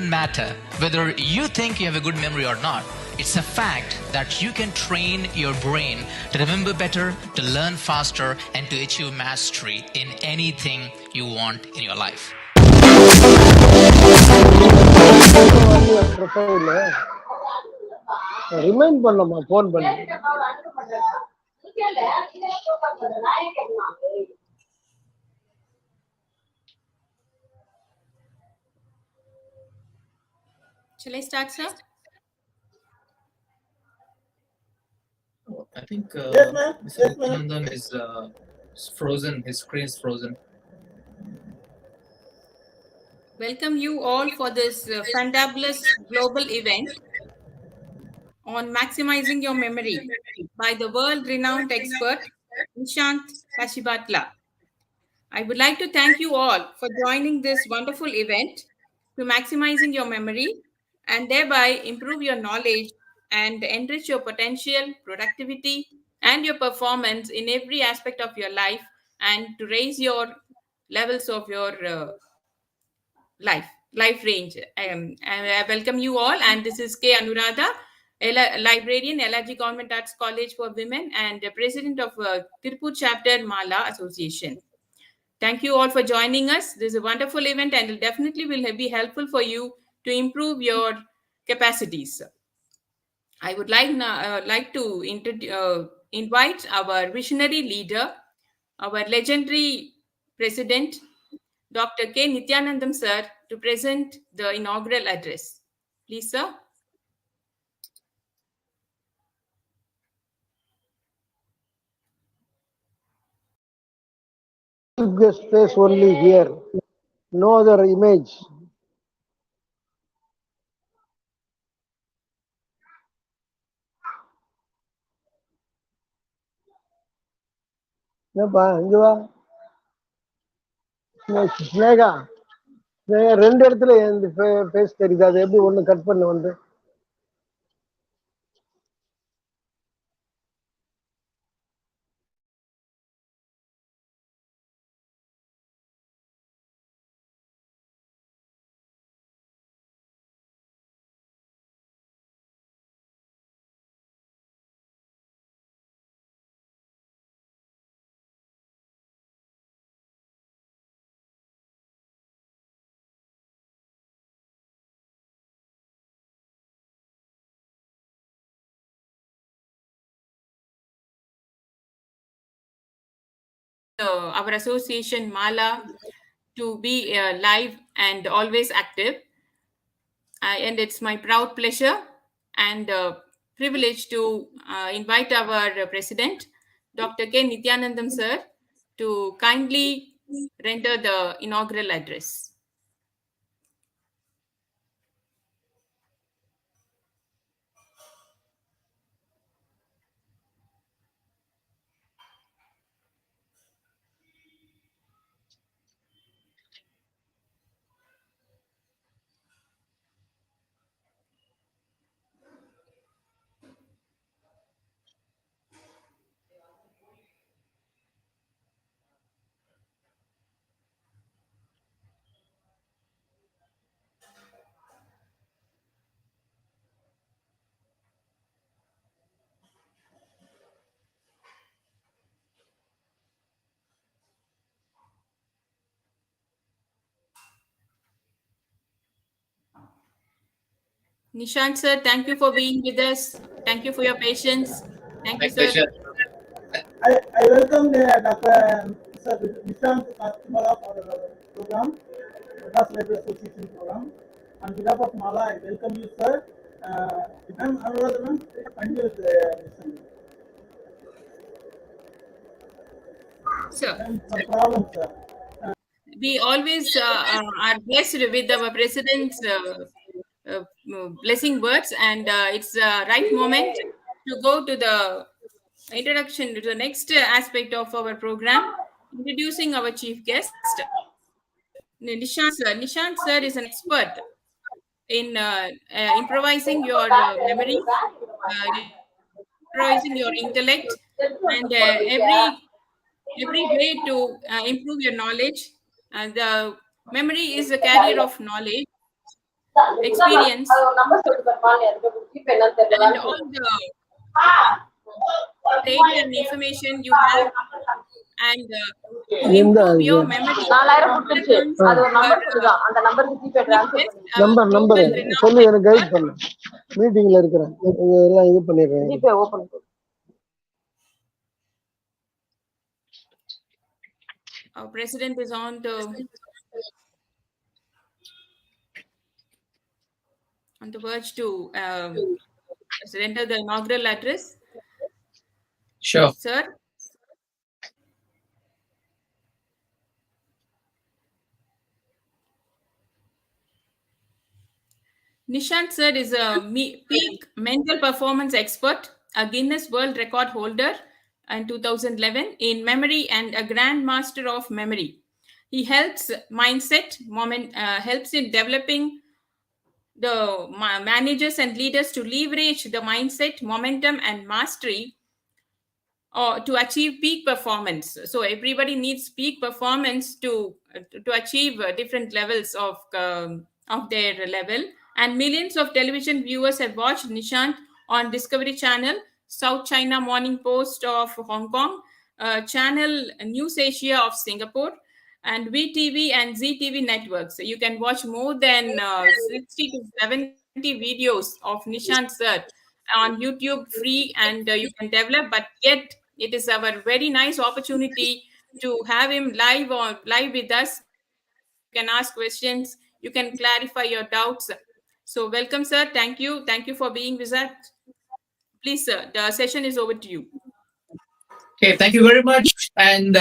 doesn't matter whether you think you have a good memory or not. It's a fact that you can train your brain to remember better, to learn faster, and to achieve mastery in anything you want in your life. Remind பண்ணமா phone பண்ணி. Shall I start, sir? I think Mr. Nithyanandam is frozen. His screen is frozen. Welcome you all for this fantabulous global event on maximizing your memory by the world-renowned expert Nishant Kasibhatla. I would like to thank you all for joining this wonderful event to maximizing your memory and thereby improve your knowledge and enrich your potential, productivity, and your performance in every aspect of your life, and to raise your levels of your life range. I welcome you all, and this is K. Anuradha, Librarian, LRG Government Arts College for Women, and President of Tirupur Chapter Mala Association. Thank you all for joining us. This is a wonderful event and it definitely will be helpful for you to improve your capacities. I would like to invite our visionary leader, our legendary president, Dr. K. Nithyanandam sir, to present the inaugural address. Please, sir. This face only here, no other image. என்னப்பா இங்க வா. ஸ்னேகா, ரெண்டு இடத்துல face தெரியுது, அது எப்படி ஒண்ணு cut பண்ண வந்து? Our association Mala to be live and always active, and it's my proud pleasure and privilege to invite our president, Dr. K. Nithyanandam sir, to kindly render the inaugural address. Nishant sir, thank you for being with us. Thank you for your patience. Thank you, sir. I welcome Dr. Nishant Kasibhatla for the program, Madras Library Association program. On behalf of Mala, I welcome you, sir. I'm Nandanam. Continue with the mission. Sir. No problem, sir. We always are blessed with our president's blessing words, and it's the right moment to go to the introduction to the next aspect of our program, introducing our chief guest, Nishant sir. Nishant sir is an expert in improvising your memory, improvising your intellect, and every way to improve your knowledge. And the memory is a carrier of knowledge. experience and all the data and information you have and to improve your memory. Number சொல்லு, எனக்கு guide பண்ணு. மீட்டிங்ல இருக்கிறேன், எல்லாம் இது பண்ணிடுறேன். Our president is on the verge to enter the inaugural address. Sure. Sir. Nishant sir is a peak mental performance expert, a Guinness World Record holder in 2011 in memory and a Grand Master of Memory. He helps helps in developing the managers and leaders to leverage the mindset, momentum, and mastery to achieve peak performance. So everybody needs peak performance to achieve different levels of their level. And millions of television viewers have watched Nishant on Discovery Channel, South China Morning Post of Hong Kong, Channel News Asia of Singapore, and VTV and ZTV networks. You can watch more than 60 to 70 videos of Nishant sir on YouTube free, and you can develop, but yet it is our very nice opportunity to have him live with us. You can ask questions, you can clarify your doubts. So welcome sir, thank you for being with us. Please sir, the session is over to you. Okay, thank you very much, and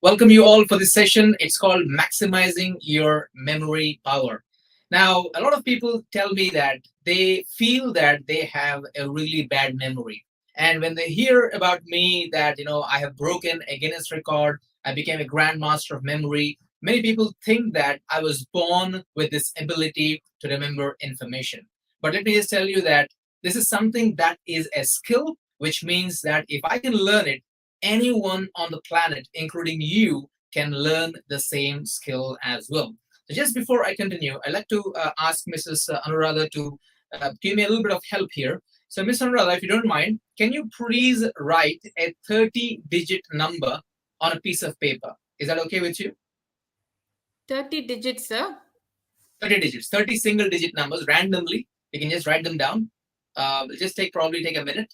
welcome you all for this session. It's called Maximizing Your Memory Power. Now, a lot of people tell me that they feel that they have a really bad memory. And when they hear about me that, I have broken a Guinness record, I became a grandmaster of memory, many people think that I was born with this ability to remember information. But let me just tell you that this is something that is a skill, which means that if I can learn it, anyone on the planet, including you, can learn the same skill as well. So just before I continue, I'd like to ask Mrs. Anuradha to give me a little bit of help here. So Ms. Anuradha, if you don't mind, can you please write a 30-digit number on a piece of paper? Is that okay with you? 30 digits, sir? 30 digits, 30 single-digit numbers randomly. You can just write them down. Just probably take a minute.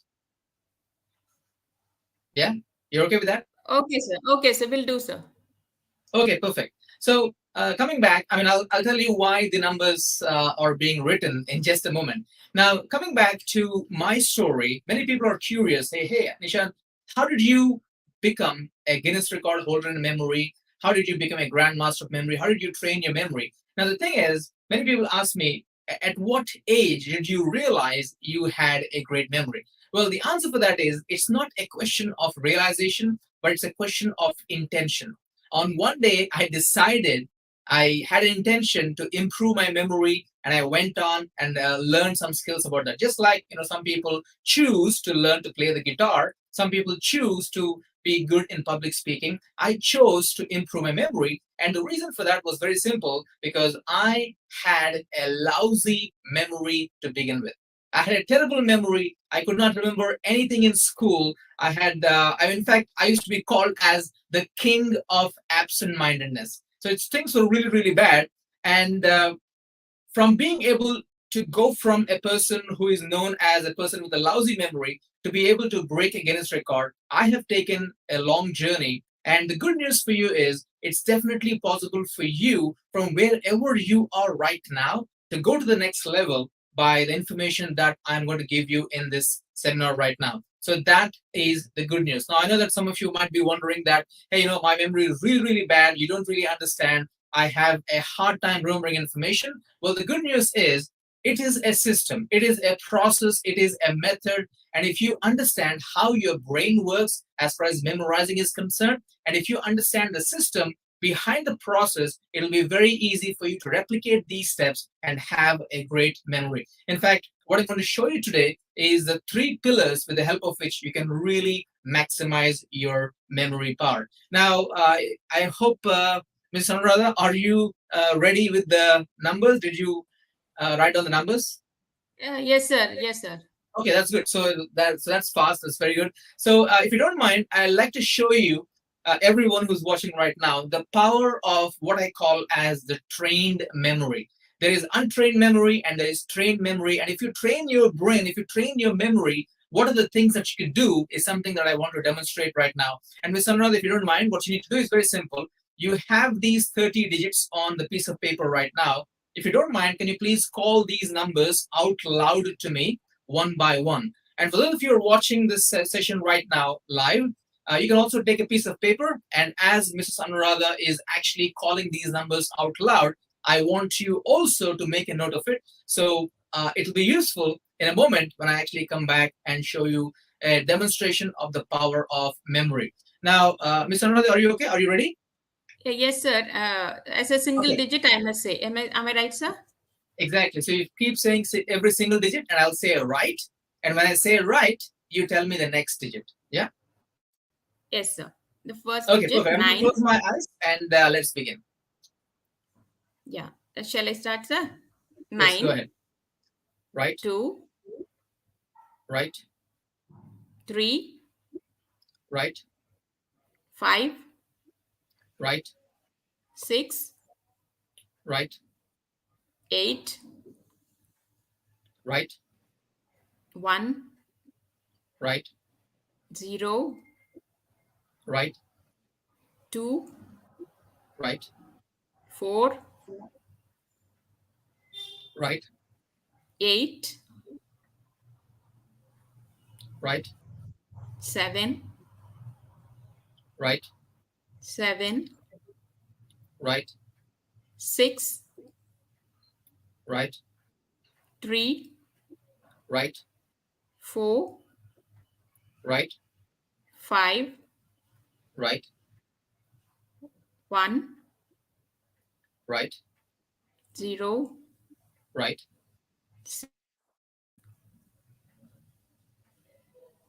Yeah? You're okay with that? Okay, sir. Okay, sir. Will do, sir. Okay, perfect. So coming back, I'll tell you why the numbers are being written in just a moment. Now, coming back to my story, many people are curious. Hey, Nishant, how did you become a Guinness record holder in memory? How did you become a grandmaster of memory? How did you train your memory? Now, the thing is, many people ask me, at what age did you realize you had a great memory? Well, the answer for that is, it's not a question of realization, but it's a question of intention. On one day, I decided I had an intention to improve my memory, and I went on and learned some skills about that. Just like, some people choose to learn to play the guitar, some people choose to be good in public speaking. I chose to improve my memory, and the reason for that was very simple, because I had a lousy memory to begin with. I had a terrible memory. I could not remember anything in school. In fact, I used to be called as the king of absent-mindedness. So things were really, really bad. And from being able to go from a person who is known as a person with a lousy memory to be able to break a Guinness record, I have taken a long journey. And the good news for you is it's definitely possible for you, from wherever you are right now, to go to the next level by the information that I'm going to give you in this seminar right now. So that is the good news. Now, I know that some of you might be wondering that, hey, my memory is really, really bad. You don't really understand. I have a hard time remembering information. Well, the good news is it is a system. It is a process. It is a method. And if you understand how your brain works as far as memorizing is concerned, and if you understand the system behind the process, it'll be very easy for you to replicate these steps and have a great memory. In fact, what I'm going to show you today is the 3 pillars with the help of which you can really maximize your memory power. Now, I hope, Ms. Anuradha, are you ready with the numbers? Did you write down the numbers? Yes, sir. Yes, sir. Okay, that's good. So that's fast. That's very good. So if you don't mind, I'd like to show you, everyone who's watching right now, the power of what I call as the trained memory. There is untrained memory and there is trained memory. And if you train your brain, if you train your memory, what are the things that you can do is something that I want to demonstrate right now. And Ms. Anuradha, if you don't mind, what you need to do is very simple. You have these 30 digits on the piece of paper right now. If you don't mind, can you please call these numbers out loud to me, one by one? And for those of you who are watching this session right now live, you can also take a piece of paper, and as Mrs. Anuradha is actually calling these numbers out loud, I want you also to make a note of it. So it'll be useful in a moment when I actually come back and show you a demonstration of the power of memory. Now, Ms. Anuradha, are you okay? Are you ready? Yes, sir. As a single Okay. digit, I must say. Am I right, sir? Exactly. So you keep saying every single digit, and I'll say right. And when I say right, you tell me the next digit. Yeah? Yes, sir. The first Okay, digit, perfect. I'm going 9. to close my eyes and let's begin. Yeah. Shall I start, sir? 9. Yes, go ahead. Right. 2. Right. 3. Right. 5. Right. 6. Right. 8. Right. 1. Right. 0. Right. 2. Right. 4. Right. 8. Right. 7. Right. 7. Right. 6. Right. 3. Right. 4. Right. 5. Right. 1. Right. 0. Right.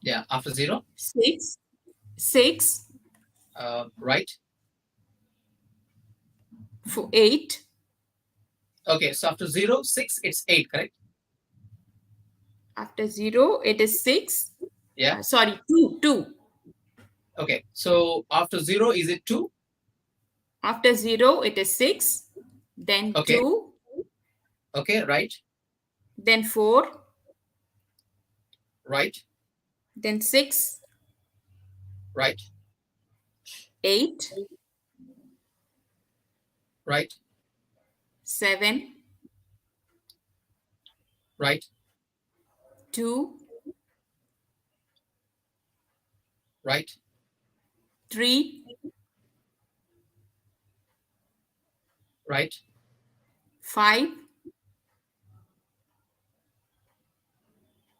Yeah. After 0. 6. 6. Right. 8. Okay. So after 0, 6, it's 8, correct? After 0, it is 6. Yeah. Sorry, 2. 2. Okay. So after 0, is it 2? After 0, it is 6. Then Okay. 2. Okay. Right. Then 4. Right. Then 6. Right. 8. Right. 7. Right. 2. Right. 3. Right. 5.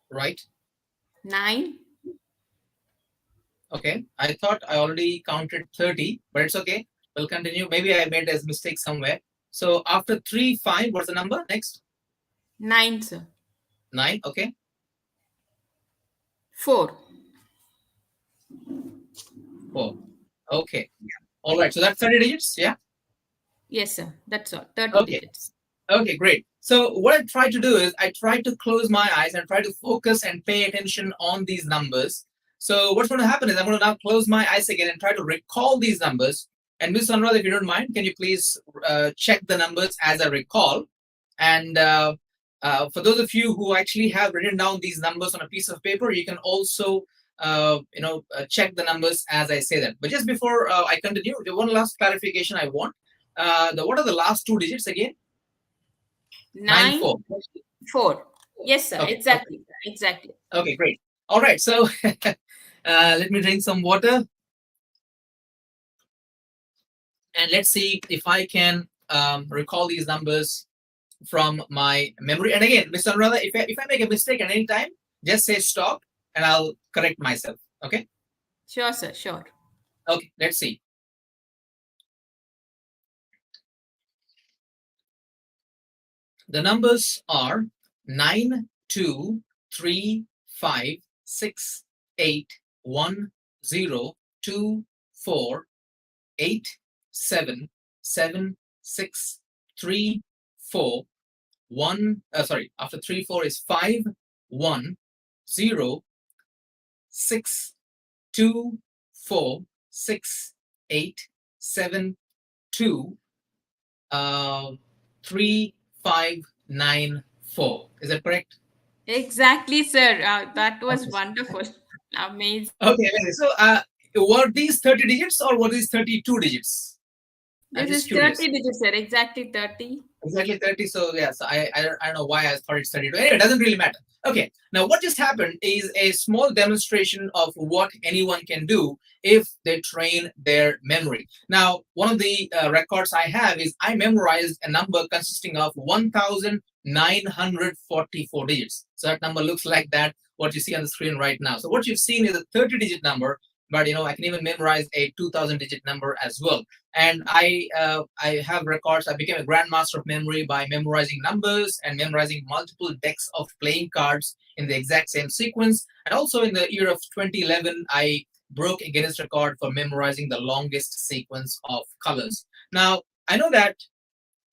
Right. 9. Okay. I thought I already counted 30, but it's okay. We'll continue. Maybe I made a mistake somewhere. So after 3, 5, what's the number next? 9, sir. 9. Okay. 4. 4. Okay. All right. So that's 30 digits. Yeah. Yes, sir. That's all. 30 Okay. digits. Okay, great. So what I try to do is I try to close my eyes and try to focus and pay attention on these numbers. So what's going to happen is I'm going to now close my eyes again and try to recall these numbers. And Ms. Anuradha, if you don't mind, can you please check the numbers as I recall? And for those of you who actually have written down these numbers on a piece of paper, you can also check the numbers as I say them. But just before I continue, one last clarification I want. What are the last 2 digits again? 9, 4. 4. Yes, sir. Okay, Exactly. Exactly. Okay, great. All right. So let me drink some water. And let's see if I can recall these numbers from my memory. And again, Mr. Anuradha, if I make a mistake at any time, just say stop and I'll correct myself. Okay? Sure, sir. Sure. Okay, let's see. The numbers are 9, 2, 3, 5, 6, 8, 1, 0, 2, 4, 8, 7, 7, 6, 3, 4, after 3, 4 is 5, 1, 0, 6, 2, 4, 6, 8, 7, 2, 3, 5, 9, 4. Is that correct? Exactly, sir. That was Okay. wonderful. Amazing. Okay. So, were these 30 digits or were these 32 digits? I'm This just is curious. 30 digits, sir. Exactly 30. Exactly 30. So yes, I don't know why I thought it's 32. Anyway, it doesn't really matter. Okay. Now what just happened is a small demonstration of what anyone can do if they train their memory. Now, one of the records I have is I memorized a number consisting of 1,944 digits. So that number looks like that, what you see on the screen right now. So what you've seen is a 30-digit number, but I can even memorize a 2,000-digit number as well. And I have records. I became a grandmaster of memory by memorizing numbers and memorizing multiple decks of playing cards in the exact same sequence. And also in the year of 2011, I broke a Guinness record for memorizing the longest sequence of colors. Now, I know that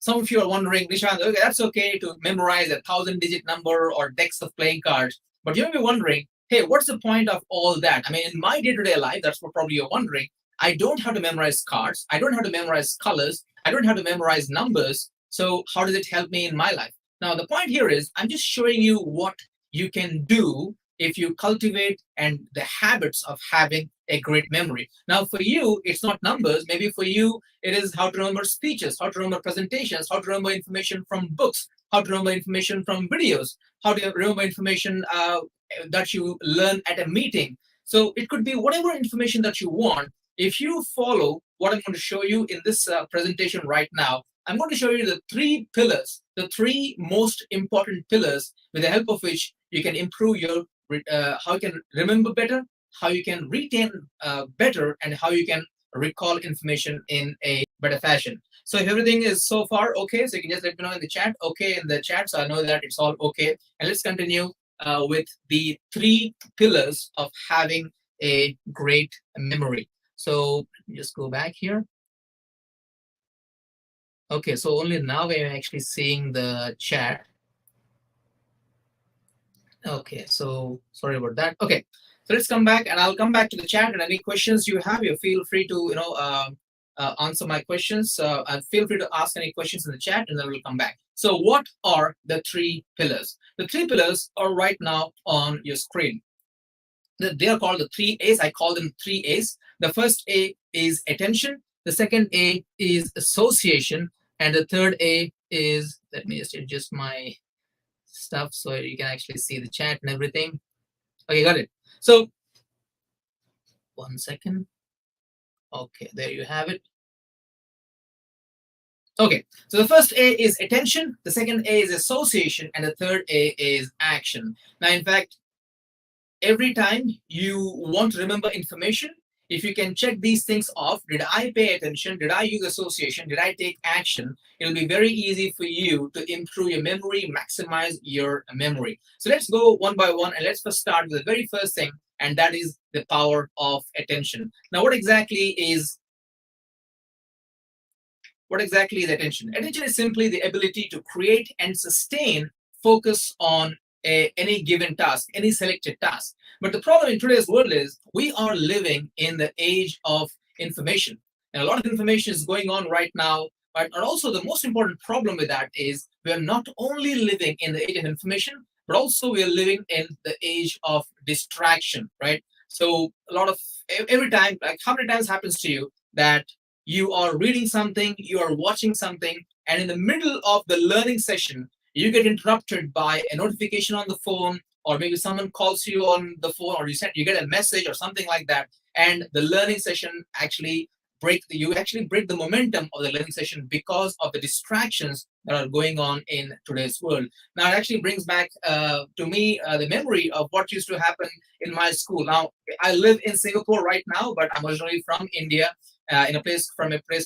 some of you are wondering, Nishant, okay, that's okay to memorize a 1,000-digit number or decks of playing cards, but you may be wondering, hey, what's the point of all that? I mean, in my day-to-day life, that's what probably you're wondering. I don't have to memorize cards. I don't have to memorize colors. I don't have to memorize numbers. So how does it help me in my life? Now, the point here is I'm just showing you what you can do if you cultivate and the habits of having a great memory. Now, for you, it's not numbers. Maybe for you, it is how to remember speeches, how to remember presentations, how to remember information from books, how to remember information from videos, how to remember information that you learn at a meeting. So it could be whatever information that you want. If you follow what I'm going to show you in this presentation right now, I'm going to show you the 3 pillars, the 3 most important pillars with the help of which you can improve your, how you can remember better, how you can retain better, and how you can recall information in a better fashion. So if everything is so far okay, so you can just let me know in the chat, okay, in the chat, so I know that it's all okay. And let's continue with the 3 pillars of having a great memory. So let me just go back here. Okay, so only now we're actually seeing the chat. Okay, so sorry about that. Okay, so let's come back, and I'll come back to the chat. And any questions you have, you feel free to answer my questions. And feel free to ask any questions in the chat, and then we'll come back. So what are the 3 pillars? The 3 pillars are right now on your screen. They are called the 3 A's. I call them 3 A's. The first A is attention. The second A is association. And the third A is, let me just adjust my stuff so you can actually see the chat and everything. Okay, got it. So, one second. Okay, there you have it. Okay, so the first A is attention, the second A is association, and the third A is action. Now, in fact, every time you want to remember information, if you can check these things off, did I pay attention? Did I use association? Did I take action? It'll be very easy for you to improve your memory, maximize your memory. So let's go one by one, and let's first start with the very first thing, and that is the power of attention. Now, what exactly is attention? Attention is simply the ability to create and sustain focus on any given task, any selected task. But the problem in today's world is we are living in the age of information. And a lot of information is going on right now. But also the most important problem with that is we are not only living in the age of information, but also we are living in the age of distraction, right? So a lot of, every time, like how many times happens to you that you are reading something, you are watching something, and in the middle of the learning session, you get interrupted by a notification on the phone, or maybe someone calls you on the phone, or you get a message or something like that, and the learning session actually you break the momentum of the learning session because of the distractions that are going on in today's world. Now, it actually brings back to me the memory of what used to happen in my school. Now, I live in Singapore right now, but I'm originally from India, in a place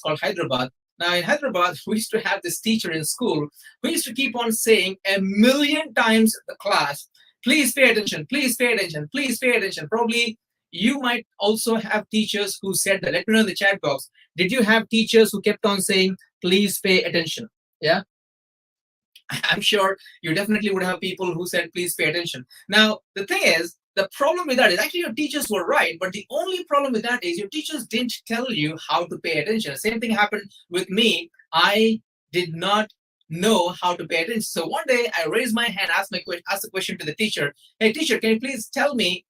called Hyderabad. Now, in Hyderabad, we used to have this teacher in school who used to keep on saying 1,000,000 times the class, please pay attention, please pay attention, please pay attention. Probably you might also have teachers who said that. Let me know in the chat box. Did you have teachers who kept on saying, please pay attention? Yeah. I'm sure you definitely would have people who said, please pay attention. Now, the thing is, the problem with that is actually your teachers were right, but the only problem with that is your teachers didn't tell you how to pay attention. The same thing happened with me. I did not know how to pay attention. So one day I raised my hand, asked the question to the teacher, hey teacher, can you please tell me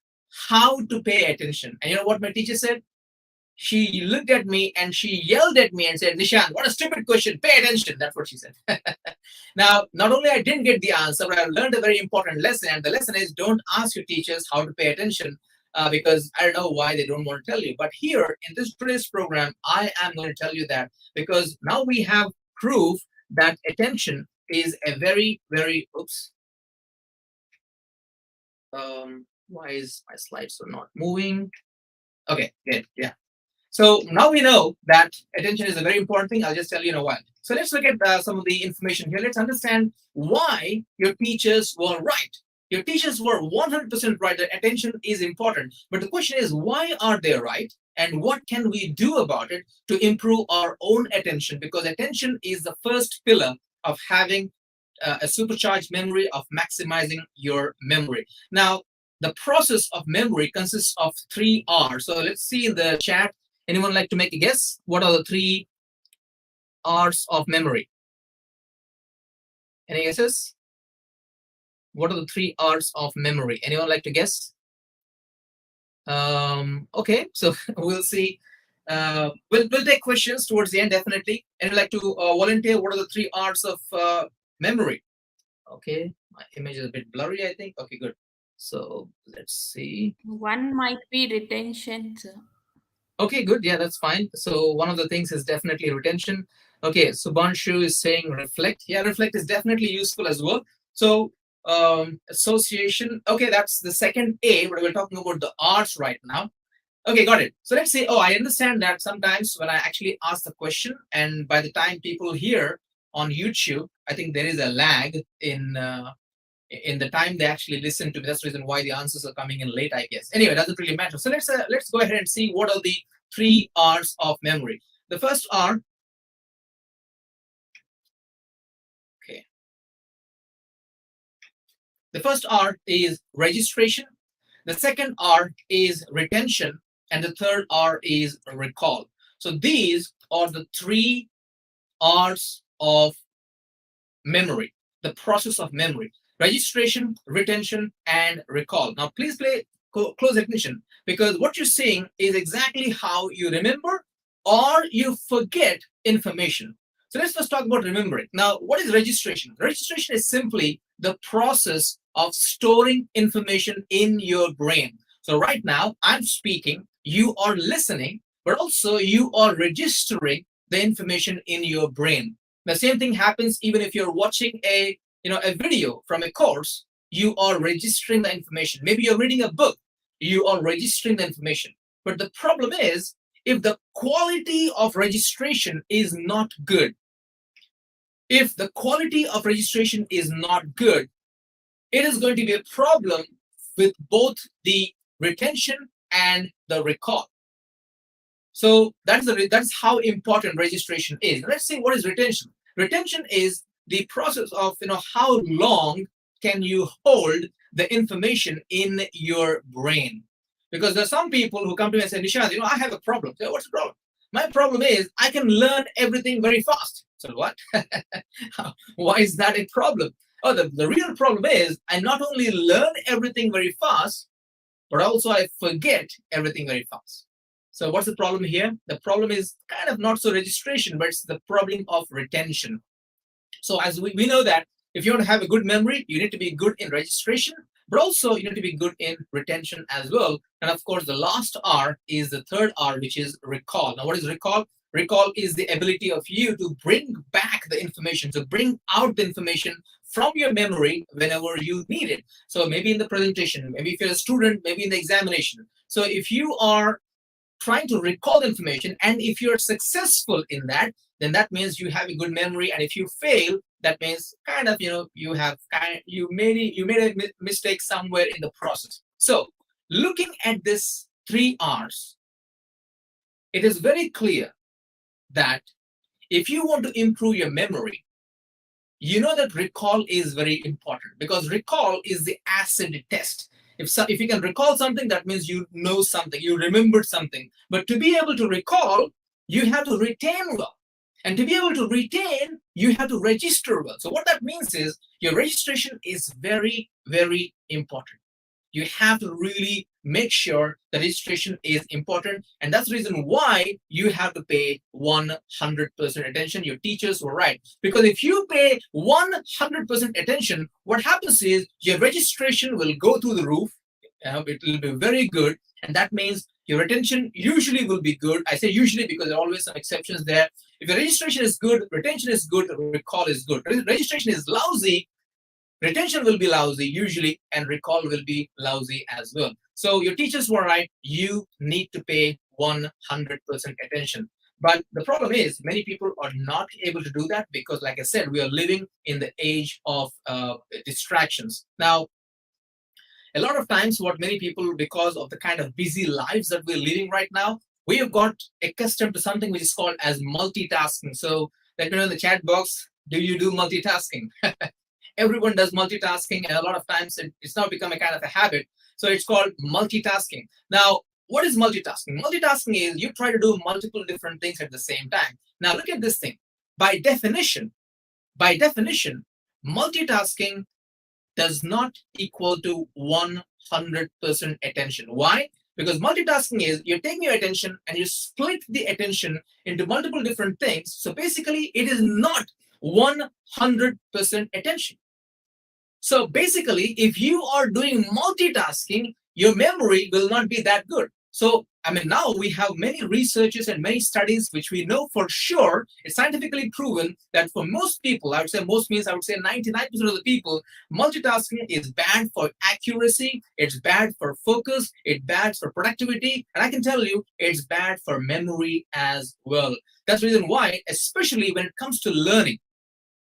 how to pay attention? And you know what my teacher said? She looked at me and she yelled at me and said, Nishant, what a stupid question. Pay attention. That's what she said. Now, not only I didn't get the answer, but I learned a very important lesson. And the lesson is don't ask your teachers how to pay attention because I don't know why they don't want to tell you. But here in today's program, I am going to tell you that because now we have proof that attention is a very, very, oops. Why is my slides so not moving? Okay, good, yeah. So now we know that attention is a very important thing. I'll just tell you in a while. So let's look at some of the information here. Let's understand why your teachers were right. Your teachers were 100% right that attention is important. But the question is, why are they right? And what can we do about it to improve our own attention? Because attention is the first pillar of having a supercharged memory, of maximizing your memory. Now, the process of memory consists of 3 R's. So let's see in the chat. Anyone like to make a guess? What are the 3 R's of memory? Any guesses? What are the 3 R's of memory? Anyone like to guess? Okay, so we'll see. We'll take questions towards the end, definitely. Anyone like to volunteer? What are the 3 R's of memory? Okay, my image is a bit blurry, I think. Okay, good. So let's see. One might be retention, sir. Okay, good. Yeah, that's fine. So one of the things is definitely retention. Okay, Subhanshu is saying reflect. Yeah, reflect is definitely useful as well. So association. Okay, that's the second A, but we're talking about the R's right now. Okay, got it. So let's say, oh, I understand that sometimes when I actually ask the question and by the time people hear on YouTube, I think there is a lag in the time they actually listen to me. That's the reason why the answers are coming in late, I guess. Anyway, it doesn't really matter. So let's go ahead and see what are the 3 R's of memory. The first R, okay. The first R is registration. The second R is retention. And the third R is recall. So these are the 3 R's of memory, the process of memory. Registration, retention, and recall. Now, please pay close attention because what you're seeing is exactly how you remember or you forget information. So let's first talk about remembering. Now, what is registration? Registration is simply the process of storing information in your brain. So right now, I'm speaking, you are listening, but also you are registering the information in your brain. The same thing happens even if you're watching a video from a course, you are registering the information. Maybe you're reading a book, you are registering the information. But the problem is, if the quality of registration is not good, if the quality of registration is not good, it is going to be a problem with both the retention and the recall. So that's how important registration is. Let's see what is retention. Retention is the process of how long can you hold the information in your brain. Because there's some people who come to me and say, Nishant, I have a problem. So what's the problem? My problem is I can learn everything very fast. So what? Why is that a problem? Oh, the real problem is I not only learn everything very fast, but also I forget everything very fast. So what's the problem here? The problem is kind of not so registration, but it's the problem of retention. So as we know that if you want to have a good memory, you need to be good in registration, but also you need to be good in retention as well. And of course, the last R is the third R, which is recall. Now, what is recall? Recall is the ability of you to bring back the information, to bring out the information from your memory whenever you need it. So maybe in the presentation, maybe if you're a student, maybe in the examination. So if you are trying to recall information, and if you're successful in that, then that means you have a good memory. And if you fail, that means you made a mistake somewhere in the process. So looking at this 3 R's, it is very clear that if you want to improve your memory, you know that recall is very important, because recall is the acid test. If you can recall something, that means you know something, you remembered something. But to be able to recall, you have to retain well. And to be able to retain, you have to register well. So what that means is your registration is very, very important. You have to really make sure the registration is important. And that's the reason why you have to pay 100% attention. Your teachers were right. Because if you pay 100% attention, what happens is your registration will go through the roof. It will be very good. And that means your retention usually will be good. I say usually because there are always some exceptions there. If your registration is good, retention is good, recall is good. Registration is lousy, retention will be lousy usually, and recall will be lousy as well. So your teachers were right. You need to pay 100% attention. But the problem is many people are not able to do that because, like I said, we are living in the age of distractions. Now, a lot of times what many people, because of the kind of busy lives that we're living right now, we have got accustomed to something which is called as multitasking. So let me know in the chat box, do you do multitasking? Everyone does multitasking, and a lot of times it's now become a kind of a habit. So it's called multitasking. Now, what is multitasking? Multitasking is you try to do multiple different things at the same time. Now look at this thing. By definition, multitasking does not equal to 100% attention. Why? Because multitasking is you're taking your attention and you split the attention into multiple different things. So basically, it is not 100% attention. So basically, if you are doing multitasking, your memory will not be that good. So, I mean, now we have many researches and many studies which we know for sure, it's scientifically proven that for most people, I would say most means I would say 99% of the people, multitasking is bad for accuracy, it's bad for focus, it's bad for productivity, and I can tell you it's bad for memory as well. That's the reason why, especially when it comes to learning,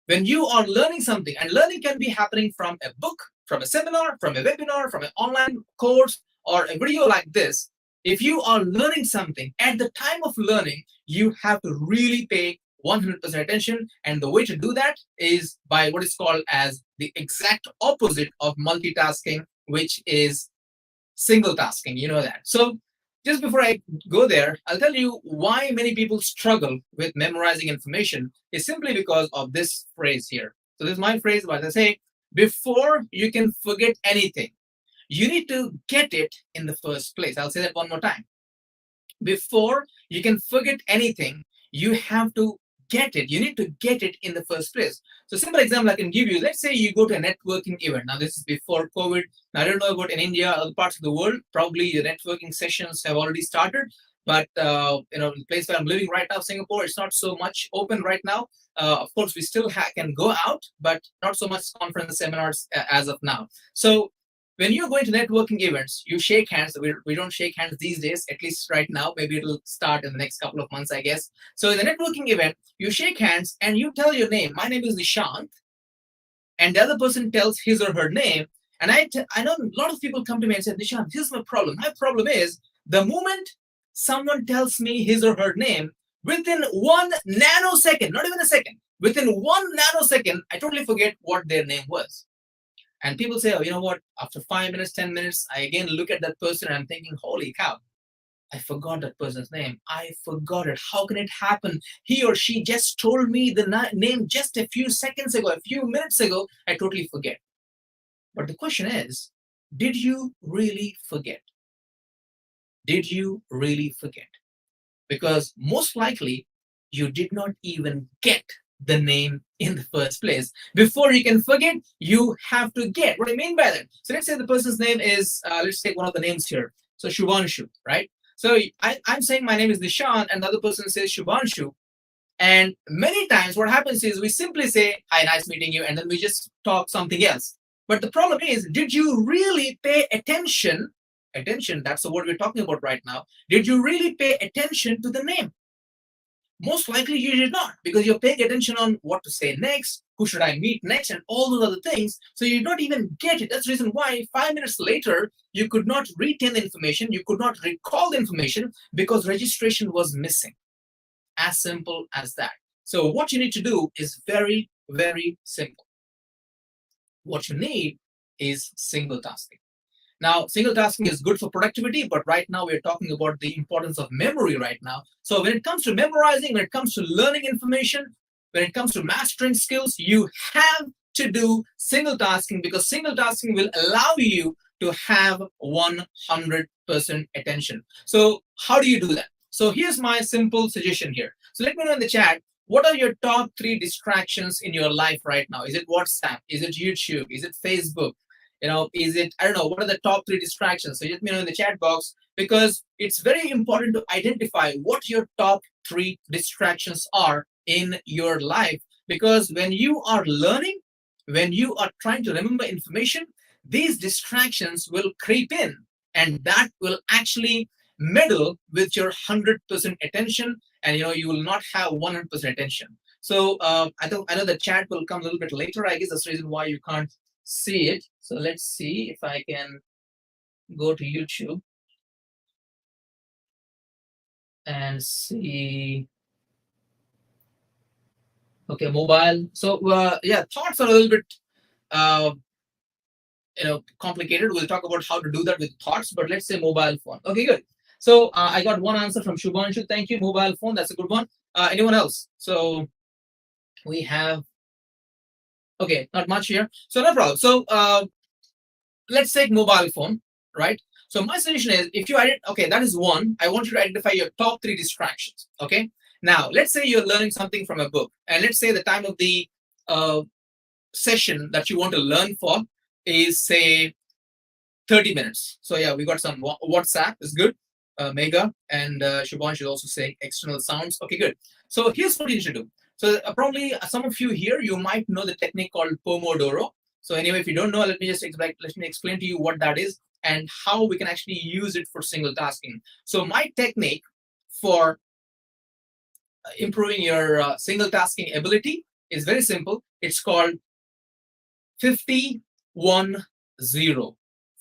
when you are learning something, and learning can be happening from a book, from a seminar, from a webinar, from an online course, or a video like this, if you are learning something, at the time of learning, you have to really pay 100% attention. And the way to do that is by what is called as the exact opposite of multitasking, which is single tasking. You know that. So just before I go there, I'll tell you why many people struggle with memorizing information is simply because of this phrase here. So this is my phrase, but I say, before you can forget anything, you need to get it in the first place. I'll say that one more time. Before you can forget anything, you have to get it. You need to get it in the first place. So simple example I can give you, let's say you go to a networking event. Now this is before COVID. Now I don't know about in India, other parts of the world, probably the networking sessions have already started. But the place where I'm living right now, Singapore, it's not so much open right now. Of course, we still can go out, but not so much conference seminars as of now. So when you're going to networking events, you shake hands. We don't shake hands these days, at least right now. Maybe it'll start in the next couple of months, I guess. So in the networking event, you shake hands and you tell your name. My name is Nishant. And the other person tells his or her name. And I know a lot of people come to me and say, Nishant, here's my problem. My problem is the moment someone tells me his or her name, within 1 nanosecond, not even a second, within 1 nanosecond, I totally forget what their name was. And people say, oh, you know what? After 5 minutes, 10 minutes, I again look at that person and I'm thinking, holy cow, I forgot that person's name. I forgot it. How can it happen? He or she just told me the name just a few seconds ago, a few minutes ago. I totally forget. But the question is, did you really forget? Did you really forget? Because most likely, you did not even get the name in the first place. Before you can forget, you have to get. What do I mean by that? So let's say the person's name is, let's take one of the names here. So Shubhanshu, right? So I'm saying my name is Nishant and the other person says Shubhanshu. And many times what happens is we simply say, hi, nice meeting you. And then we just talk something else. But the problem is, did you really pay attention? Attention, that's the word we're talking about right now. Did you really pay attention to the name? Most likely you did not, because you're paying attention on what to say next, who should I meet next, and all those other things. So you don't even get it. That's the reason why 5 minutes later, you could not retain the information, you could not recall the information because registration was missing. As simple as that. So what you need to do is very, very simple. What you need is single tasking. Now, single tasking is good for productivity, but right now we're talking about the importance of memory right now. So when it comes to memorizing, when it comes to learning information, when it comes to mastering skills, you have to do single tasking, because single tasking will allow you to have 100% attention. So how do you do that? So here's my simple suggestion here. So let me know in the chat, what are your top 3 distractions in your life right now? Is it WhatsApp? Is it YouTube? Is it Facebook? Is it, I don't know, what are the top 3 distractions? So let me know in the chat box, because it's very important to identify what your top 3 distractions are in your life. Because when you are learning, when you are trying to remember information, these distractions will creep in, and that will actually meddle with your 100% attention, and you will not have 100% attention. So I know the chat will come a little bit later. I guess that's the reason why you can't see it. So let's see if I can go to YouTube and see. Okay, mobile. So yeah, thoughts are a little bit complicated. We'll talk about how to do that with thoughts, but let's say mobile phone. Okay, good. So I got one answer from Shubhanshu. Thank you. Mobile phone, that's a good one. Anyone else? So we have, okay, not much here. So no problem. So let's take mobile phone, right? So my suggestion is, if you okay, that is one. I want you to identify your top 3 distractions. Okay. Now, let's say you're learning something from a book, and let's say the time of the session that you want to learn for is, say, 30 minutes. So yeah, we got some WhatsApp is good. Mega and Shubhanshu should also say external sounds. Okay, good. So here's what you should do. So probably some of you here, you might know the technique called Pomodoro. So anyway, if you don't know, let me explain to you what that is and how we can actually use it for single tasking. So my technique for improving your single tasking ability is very simple. It's called 50-1-0.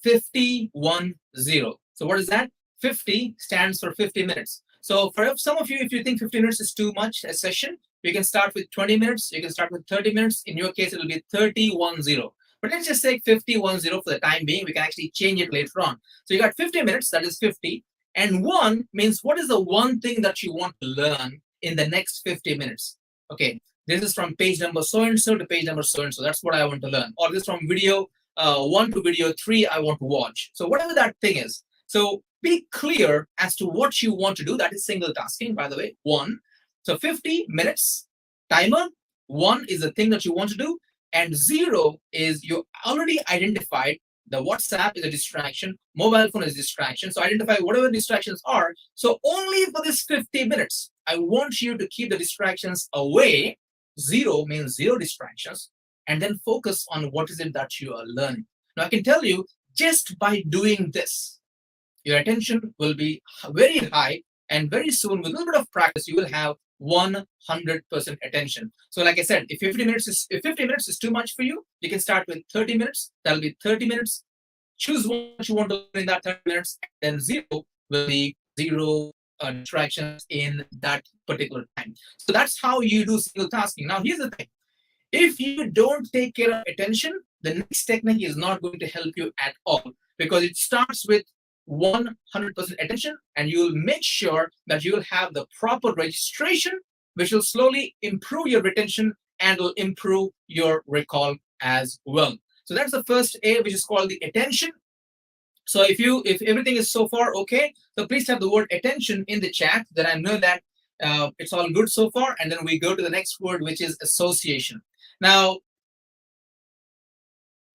50-1-0. So what is that? 50 stands for 50 minutes. So for some of you, if you think 50 minutes is too much a session, you can start with 20 minutes. You can start with 30 minutes. In your case, it will be 30-1-0. But let's just say 50-1-0 for the time being. We can actually change it later on. So you got 50 minutes, that is 50. And 1 means, what is the one thing that you want to learn in the next 50 minutes? Okay, this is from page number so-and-so to page number so-and-so. That's what I want to learn. Or this from video 1 to video 3 I want to watch. So whatever that thing is. So be clear as to what you want to do. That is single tasking, by the way. 1. So 50 minutes timer. 1 is the thing that you want to do. And 0 is you already identified the WhatsApp is a distraction. Mobile phone is a distraction. So identify whatever distractions are. So only for this 50 minutes, I want you to keep the distractions away. 0 means 0 distractions. And then focus on what is it that you are learning. Now I can tell you, just by doing this, your attention will be very high, and very soon, with a little bit of practice, you will have 100% attention. So like I said, if 50 minutes is too much for you, you can start with 30 minutes. That'll be 30 minutes. Choose what you want to learn in that 30 minutes. Then 0 will be 0 distractions in that particular time. So that's how you do single tasking. Now, here's the thing. If you don't take care of attention, the next technique is not going to help you at all, because it starts with 100% attention, and you will make sure that you will have the proper registration, which will slowly improve your retention and will improve your recall as well. So that's the first A, which is called the attention. So if everything is so far okay, so please have the word attention in the chat, then I know that it's all good so far. And then we go to the next word, which is association. Now,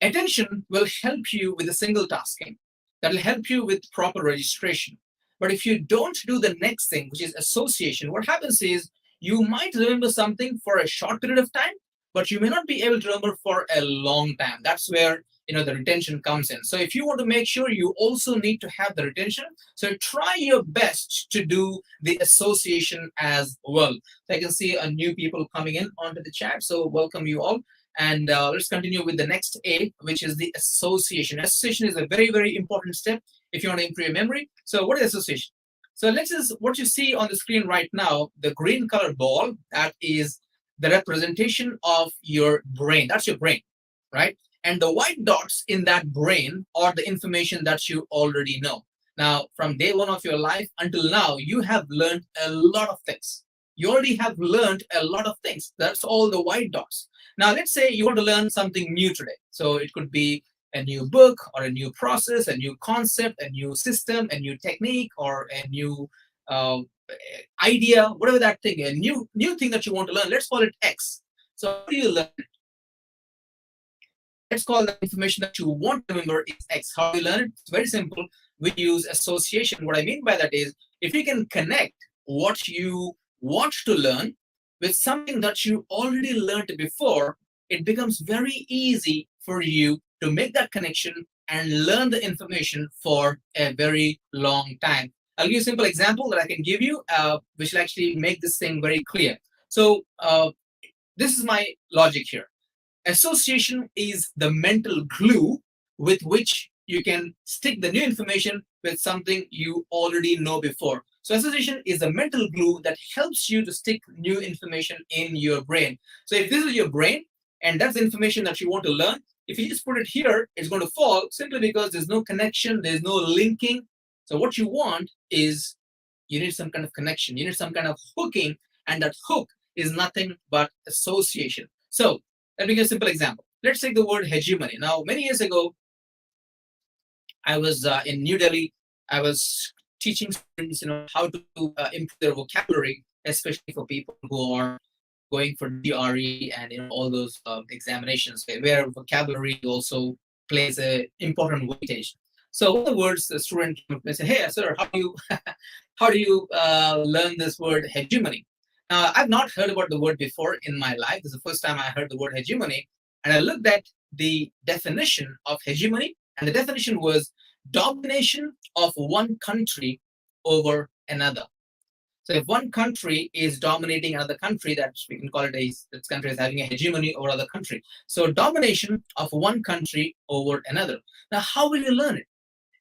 attention will help you with the single tasking. That will help you with proper registration. But if you don't do the next thing, which is association, what happens is you might remember something for a short period of time, but you may not be able to remember for a long time. That's where the retention comes in. So if you want to make sure, you also need to have the retention. So try your best to do the association as well. So I can see a new people coming in onto the chat. So welcome you all. And let's continue with the next A, which is the association. Association is a very, very important step if you want to improve your memory. So what is association? So what you see on the screen right now, the green colored ball, that is the representation of your brain. That's your brain, right? And the white dots in that brain are the information that you already know. Now, from day one of your life until now, you have learned a lot of things. You already have learned a lot of things. That's all the white dots. Now, let's say you want to learn something new today. So it could be a new book or a new process, a new concept, a new system, a new technique, or a new idea, whatever that thing, a new thing that you want to learn. Let's call it X. So how do you learn it? Let's call the information that you want to remember is X. How do you learn it? It's very simple. We use association. What I mean by that is, if you can connect what you want to learn with something that you already learned before, it becomes very easy for you to make that connection and learn the information for a very long time. I'll give you a simple example that I can give you, which will actually make this thing very clear. So this is my logic here. Association is the mental glue with which you can stick the new information with something you already know before. So association is the mental glue that helps you to stick new information in your brain. So if this is your brain and that's the information that you want to learn, if you just put it here, it's going to fall simply because there's no connection, there's no linking. So what you want is, you need some kind of connection, you need some kind of hooking, and that hook is nothing but association. So let me give a simple example. Let's take the word hegemony. Now, many years ago, I was in New Delhi. I was teaching students, how to improve their vocabulary, especially for people who are going for GRE and all those examinations where vocabulary also plays an important weightage. So one of the words the student may say, "Hey, sir, how do you learn this word hegemony?" Now, I've not heard about the word before in my life. This is the first time I heard the word hegemony. And I looked at the definition of hegemony, and the definition was domination of one country over another. So if one country is dominating another country, that we can call it this country is having a hegemony over other country. So domination of one country over another. Now, how will you learn it?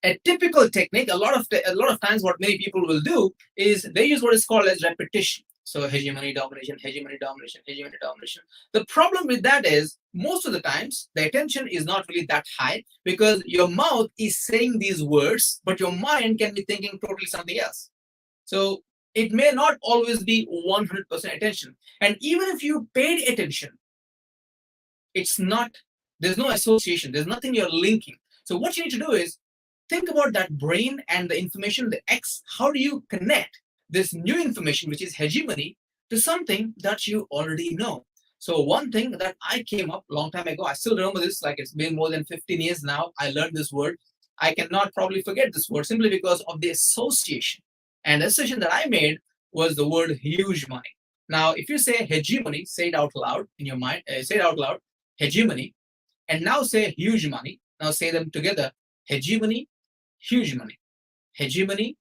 A typical technique, a lot of times what many people will do is they use what is called as repetition. So hegemony, domination, hegemony, domination, hegemony, domination. The problem with that is most of the times the attention is not really that high because your mouth is saying these words, but your mind can be thinking totally something else. So it may not always be 100% attention. And even if you paid attention, there's no association, there's nothing you're linking. So what you need to do is think about that brain and the information, the X. How do you connect this new information, which is hegemony, to something that you already know? So one thing that I came up a long time ago, I still remember this, like it's been more than 15 years now, I learned this word. I cannot probably forget this word simply because of the association. And the association that I made was the word huge money. Now, if you say hegemony, say it out loud in your mind, say it out loud, hegemony, and now say huge money. Now say them together, hegemony, huge money, hegemony,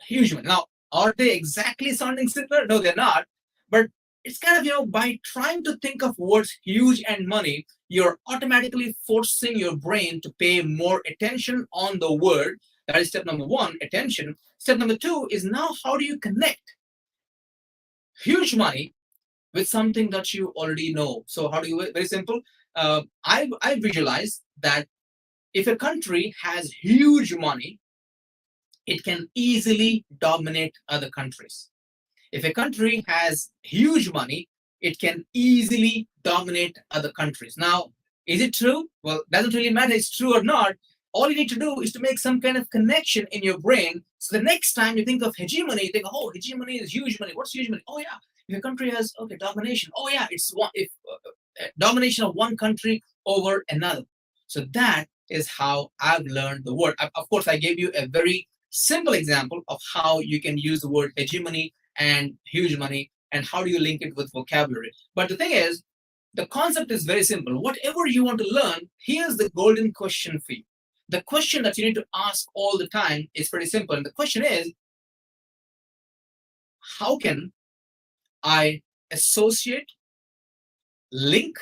huge money. Now, are they exactly sounding similar? No, they're not. But it's kind of, by trying to think of words huge and money, you're automatically forcing your brain to pay more attention on the word. That is step number one, attention. Step number two is now how do you connect huge money with something that you already know? So how do you, very simple. I visualize that if a country has huge money, it can easily dominate other countries. If a country has huge money, it can easily dominate other countries. Now, is it true? Well, it doesn't really matter if it's true or not. All you need to do is to make some kind of connection in your brain. So the next time you think of hegemony, you think, oh, hegemony is huge money. What's huge money? Oh, yeah. If a country has, domination. Oh, yeah, it's domination of one country over another. So that is how I've learned the word. Of course, I gave you a very simple example of how you can use the word hegemony and huge money and how do you link it with vocabulary. But the thing is, the concept is very simple. Whatever you want to learn, here's the golden question for you. The question that you need to ask all the time is pretty simple. And the question is, how can I associate, link,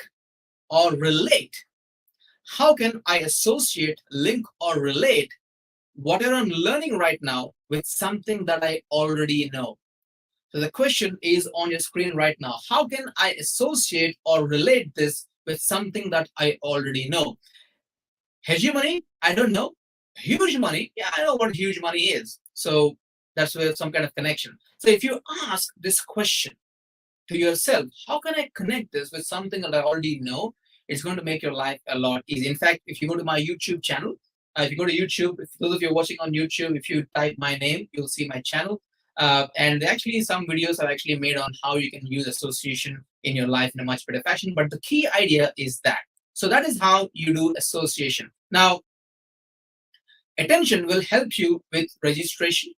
or relate? How can I associate, link, or relate whatever I'm learning right now with something that I already know? So the question is on your screen right now. How can I associate or relate this with something that I already know? Hegemony? I don't know. Huge money? Yeah, I know what huge money is. So that's where some kind of connection. So if you ask this question to yourself, how can I connect this with something that I already know? It's going to make your life a lot easier. In fact, if you go to my YouTube channel, if you go to YouTube, if those of you are watching on YouTube, if you type my name, you'll see my channel. And actually, some videos are actually made on how you can use association in your life in a much better fashion. But the key idea is that. So that is how you do association. Now, attention will help you with registration.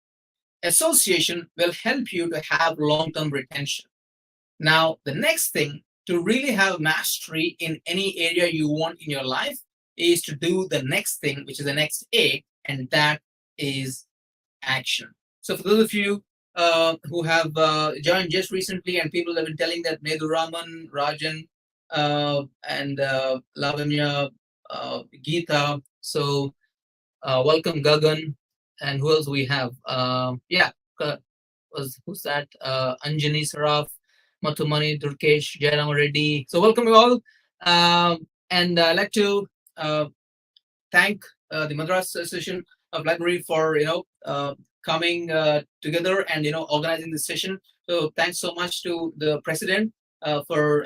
Association will help you to have long-term retention. Now, the next thing to really have mastery in any area you want in your life is to do the next thing, which is the next A, and that is action. So for those of you who have joined just recently, and people have been telling that Nadu Raman, Rajan, and Lavanya, Geeta, so welcome Gagan, and who else we have? Who's that? Anjani Saraf, Mathumani, Durkesh, Jairam Reddy. So welcome you all. And I'd like to thank the Madras Association of Library for coming together and organizing this session. So thanks so much to the president for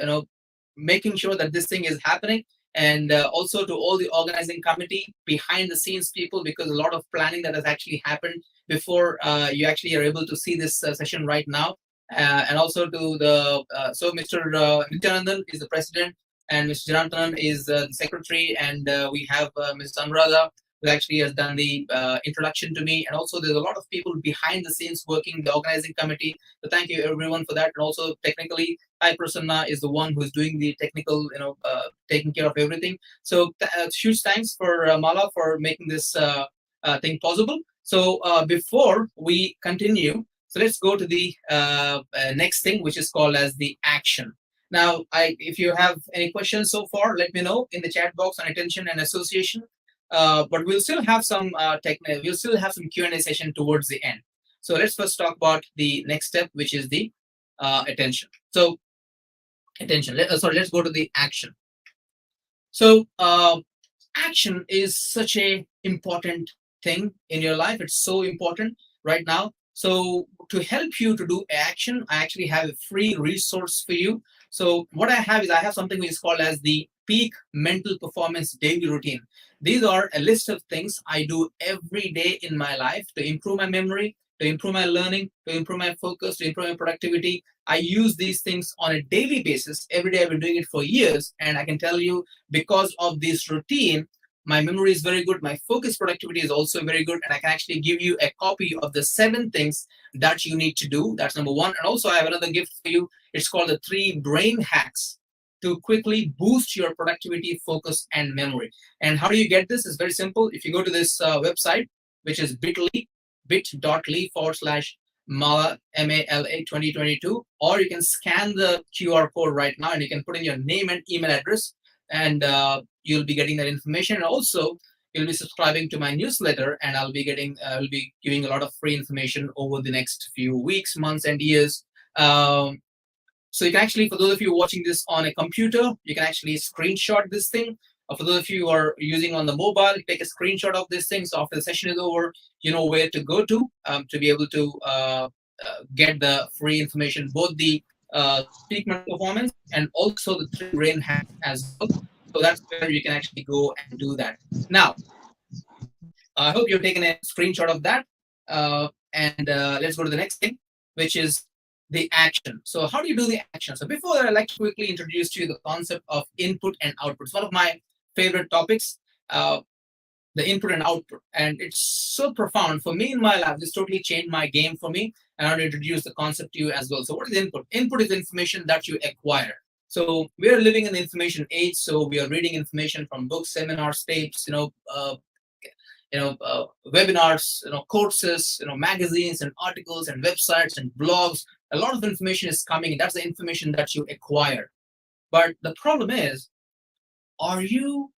making sure that this thing is happening, and also to all the organizing committee, behind the scenes people, because a lot of planning that has actually happened before you actually are able to see this session right now. And also to the Mr. Nithyanandam is the president, and Mr. Janaarthanan is the secretary, and we have Ms. Anuradha, who actually has done the introduction to me. And also there's a lot of people behind the scenes working the organizing committee. So thank you everyone for that. And also technically, Sai Prasanna is the one who's doing the technical, taking care of everything. So huge thanks for Mala for making this thing possible. So before we continue, so let's go to the next thing, which is called as the action. Now, if you have any questions so far, let me know in the chat box on attention and association. But we'll still have some we'll still have some Q&A session towards the end. So let's first talk about the next step, which is the attention. So attention. Let's go to the action. So action is such a important thing in your life. It's so important right now. So to help you to do action, I actually have a free resource for you. So what I have is I have something which is called as the Peak Mental Performance Daily Routine. These are a list of things I do every day in my life to improve my memory, to improve my learning, to improve my focus, to improve my productivity. I use these things on a daily basis. Every day I've been doing it for years. And I can tell you, because of this routine, my memory is very good. My focus productivity is also very good. And I can actually give you a copy of the 7 things that you need to do. That's number 1. And also I have another gift for you. It's called the 3 brain hacks to quickly boost your productivity, focus, and memory. And how do you get this? It's very simple. If you go to this website, which is bit.ly/Mala, M-A-L-A 2022, or you can scan the QR code right now and you can put in your name and email address, and you'll be getting that information. And also you'll be subscribing to my newsletter, and I'll be giving a lot of free information over the next few weeks, months, and years. So you can actually, for those of you watching this on a computer, you can actually screenshot this thing. Or for those of you who are using on the mobile, take a screenshot of this thing. So after the session is over, you know where to go to be able to get the free information, both the peak mental performance and also the 3 brain hacks as well. So that's where you can actually go and do that. Now, I hope you've taken a screenshot of that. And let's go to the next thing, which is the action. So how do you do the action? So before that, I'd like to quickly introduce to you the concept of input and output. It's one of my favorite topics, the input and output. And it's so profound for me in my life. This totally changed my game for me. And I want to introduce the concept to you as well. So what is input? Input is information that you acquire. So we are living in the information age. So we are reading information from books, seminars, tapes, webinars, courses, magazines and articles and websites and blogs. A lot of information is coming. That's the information that you acquire. But the problem is, are you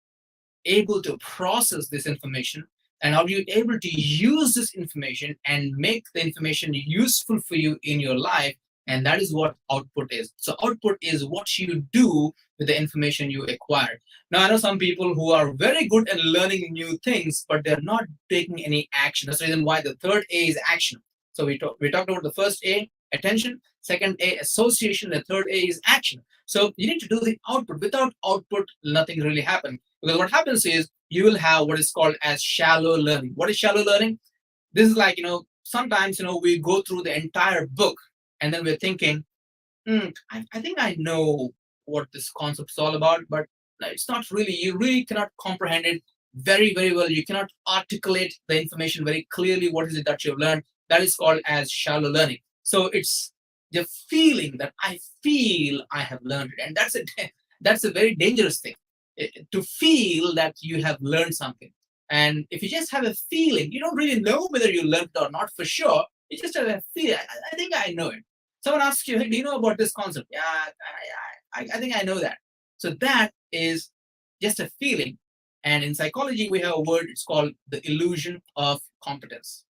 able to process this information And are you able to use this information and make the information useful for you in your life? And that is what output is. So output is what you do with the information you acquire. Now, I know some people who are very good at learning new things, but they're not taking any action. That's the reason why the third A is action. So we talked about the first A, attention, second A, association, the third A is action. So you need to do the output. Without output, nothing really happens. Because what happens is you will have what is called as shallow learning. What is shallow learning? This is like, sometimes, we go through the entire book and then we're thinking, I think I know what this concept is all about, but it's not really, you really cannot comprehend it very, very well. You cannot articulate the information very clearly. What is it that you've learned? That is called as shallow learning. So it's the feeling that I feel I have learned it. And that's a very dangerous thing, to feel that you have learned something. And if you just have a feeling, you don't really know whether you learned it or not for sure. You just have a feeling, I think I know it. Someone asks you, hey, do you know about this concept? Yeah, I think I know that. So that is just a feeling. And in psychology, we have a word, it's called the illusion of competence.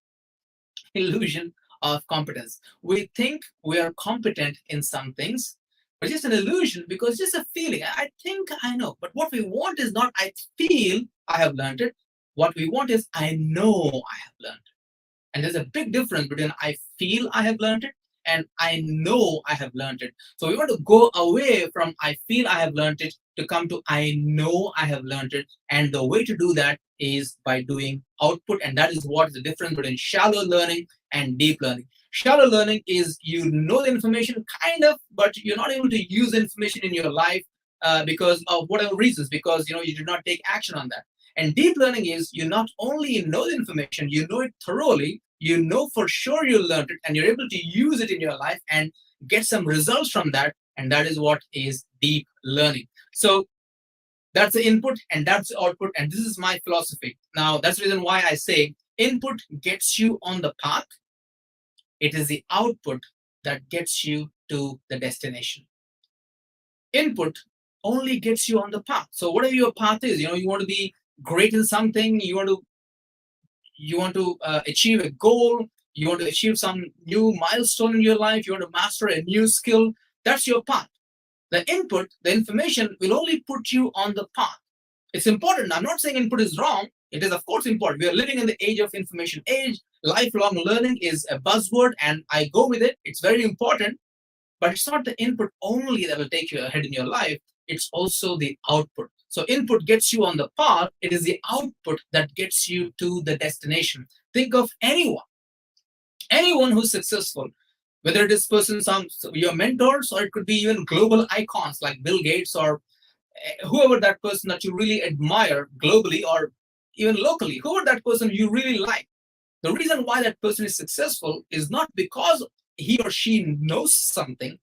Illusion of competence. We think we are competent in some things, but it's just an illusion because it's just a feeling. I think I know. But what we want is not, I feel I have learned it. What we want is, I know I have learned it. And there's a big difference between I feel I have learned it and I know I have learned it. So we want to go away from I feel I have learned it to come to I know I have learned it. And the way to do that is by doing output. And that is what is the difference between shallow learning and deep learning. Shallow learning is you know the information kind of, but you're not able to use the information in your life because of whatever reasons, because you did not take action on that. And deep learning is you not only know the information, you know it thoroughly, you know for sure you learned it, and you're able to use it in your life and get some results from that. And that is what is deep learning. So that's the input and that's the output. And this is my philosophy. Now, that's the reason why I say input gets you on the path. It is the output that gets you to the destination. Input only gets you on the path. So whatever your path is, you want to be great in something, you want to achieve a goal, you want to achieve some new milestone in your life, you want to master a new skill, that's your path. The input, the information will only put you on the path. It's important. I'm not saying input is wrong. It is, of course, important. We are living in the age of information age. Lifelong learning is a buzzword, and I go with it. It's very important, but it's not the input only that will take you ahead in your life. It's also the output. So input gets you on the path. It is the output that gets you to the destination. Think of anyone who's successful, whether it is your mentors, or it could be even global icons like Bill Gates, or whoever that person that you really admire globally or even locally, whoever that person you really like. The reason why that person is successful is not because he or she knows something.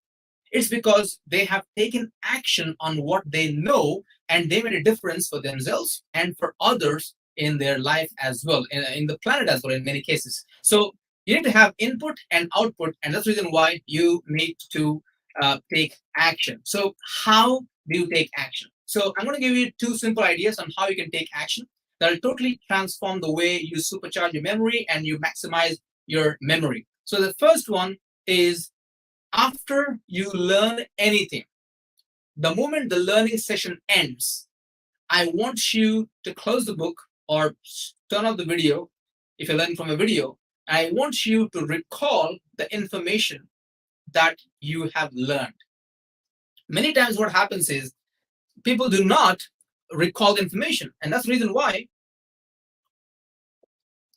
It's because they have taken action on what they know, and they made a difference for themselves and for others in their life as well, in the planet as well, in many cases. So you need to have input and output, and that's the reason why you need to take action. So how do you take action? So I'm going to give you 2 simple ideas on how you can take action that will totally transform the way you supercharge your memory and you maximize your memory. So the first one is, after you learn anything, the moment the learning session ends, I want you to close the book or turn off the video if you're learning from a video. I want you to recall the information that you have learned. Many times what happens is people do not recall the information, and that's the reason why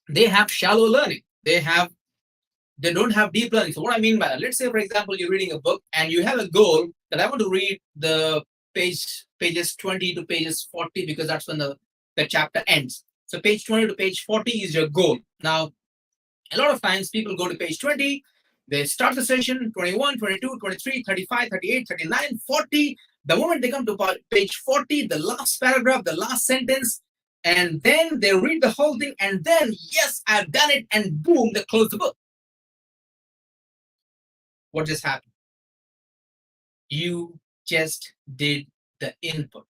they have shallow learning. They don't have deep learning. So what I mean by that, let's say, for example, you're reading a book and you have a goal that I want to read the pages 20 to pages 40 because that's when the chapter ends. So page 20 to page 40 is your goal. Now, a lot of times people go to page 20, they start the session, 21, 22, 23, 35, 38, 39, 40. The moment they come to page 40, the last paragraph, the last sentence, and then they read the whole thing, and then, yes, I've done it, and boom, they close the book. What just happened? You just did the input.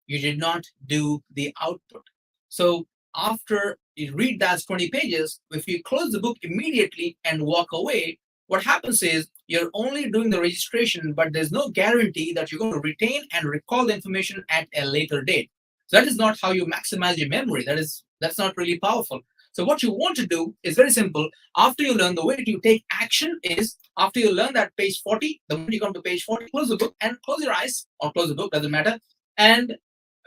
You did not do the output. So after you read that 20 pages, if you close the book immediately and walk away, what happens is you're only doing the registration, but there's no guarantee that you're going to retain and recall the information at a later date. So that is not how you maximize your memory. That's not really powerful. So what you want to do is very simple. After you learn, the way to take action is after you learn that page 40, the moment you come to page 40, close the book and close your eyes, or close the book, doesn't matter, and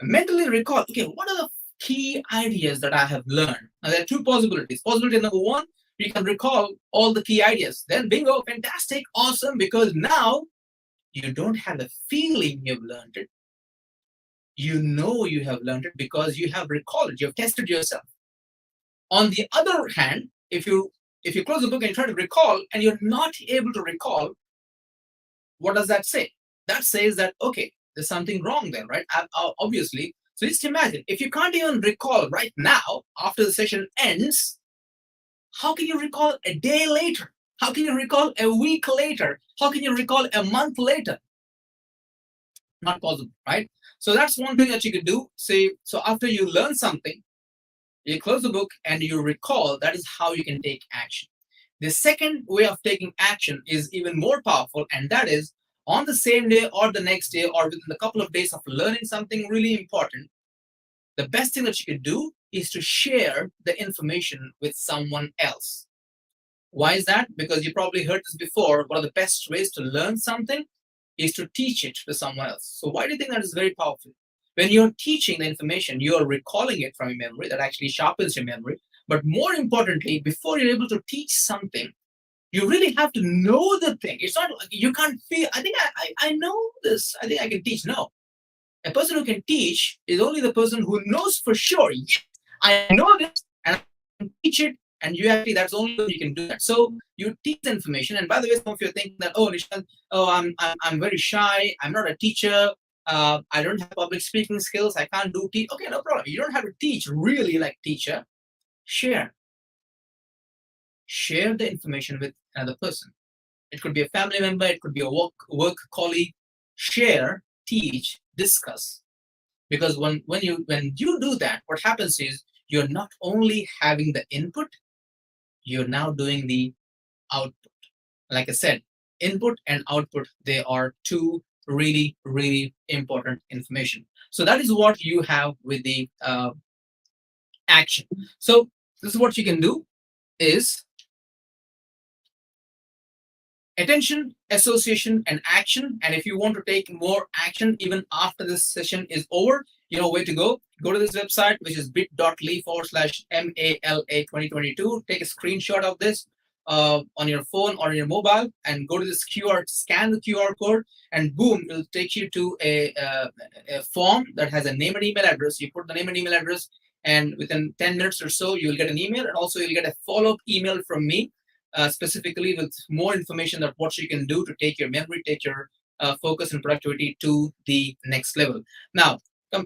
mentally recall, okay, what are the key ideas that I have learned? Now, there are two possibilities. Possibility number one, you can recall all the key ideas. Then bingo, fantastic, awesome, because now you don't have a feeling you've learned it. You know you have learned it because you have recalled it. You have tested yourself. On the other hand, if you close the book and you try to recall and you're not able to recall, what does that say? That says that, okay, there's something wrong there, right? Obviously. So just imagine, if you can't even recall right now, after the session ends, how can you recall a day later? How can you recall a week later? How can you recall a month later? Not possible, right? So that's one thing that you could do. Say, so after you learn something, you close the book and you recall. That is how you can take action. The second way of taking action is even more powerful, and that is on the same day or the next day or within a couple of days of learning something really important. The best thing that you could do is to share the information with someone else. Why is that? Because you probably heard this before. One of the best ways to learn something is to teach it to someone else. So why do you think that is very powerful? When you're teaching the information, you're recalling it from your memory. That actually sharpens your memory. But more importantly, before you're able to teach something, you really have to know the thing. It's not like you can't feel, I think I know this. I think I can teach. No. A person who can teach is only the person who knows for sure, yes, I know this and I can teach it, and you actually, that's only when you can do that. So you teach the information. And by the way, some of you are thinking that, oh, Nishant, I'm very shy, I'm not a teacher, I don't have public speaking skills, I can't do teach. Okay, no problem. You don't have to teach really like teacher. Share the information with another person. It could be a family member, it could be a work colleague. Share, teach, discuss. Because when you do that, what happens is you're not only having the input, you're now doing the output. Like I said, input and output, they are two really, really important information. So that is what you have with the action. So this is what you can do is attention, association, and action. And if you want to take more action even after this session is over, you know where to go. Go to this website, which is bit.ly/MALA2022. Take a screenshot of this on your phone or your mobile and go to this QR, scan the QR code, and boom, it'll take you to a form that has a name and email address. You put the name and email address, and within 10 minutes or so, you'll get an email, and also you'll get a follow-up email from me, specifically with more information on what you can do to take your memory, take your focus and productivity to the next level. Now,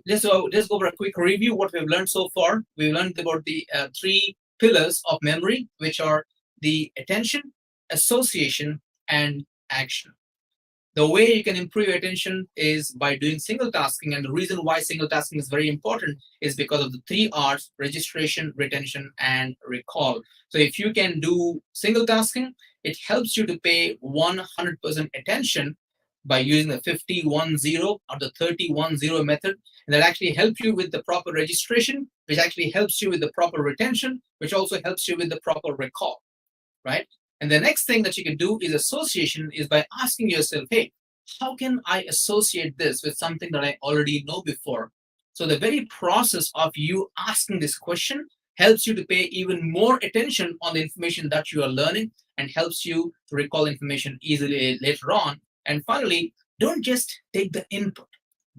just go over a quick review what we've learned so far. We've learned about the 3 pillars of memory, which are the attention, association, and action. The way you can improve your attention is by doing single tasking. And the reason why single tasking is very important is because of the 3 R's: registration, retention, and recall. So if you can do single tasking, it helps you to pay 100% attention by using the 50-1-0 or the 30-1-0 method. And that actually helps you with the proper registration, which actually helps you with the proper retention, which also helps you with the proper recall, right? And the next thing that you can do is association, is by asking yourself, hey, how can I associate this with something that I already know before? So the very process of you asking this question helps you to pay even more attention on the information that you are learning and helps you to recall information easily later on. And finally, don't just take the input,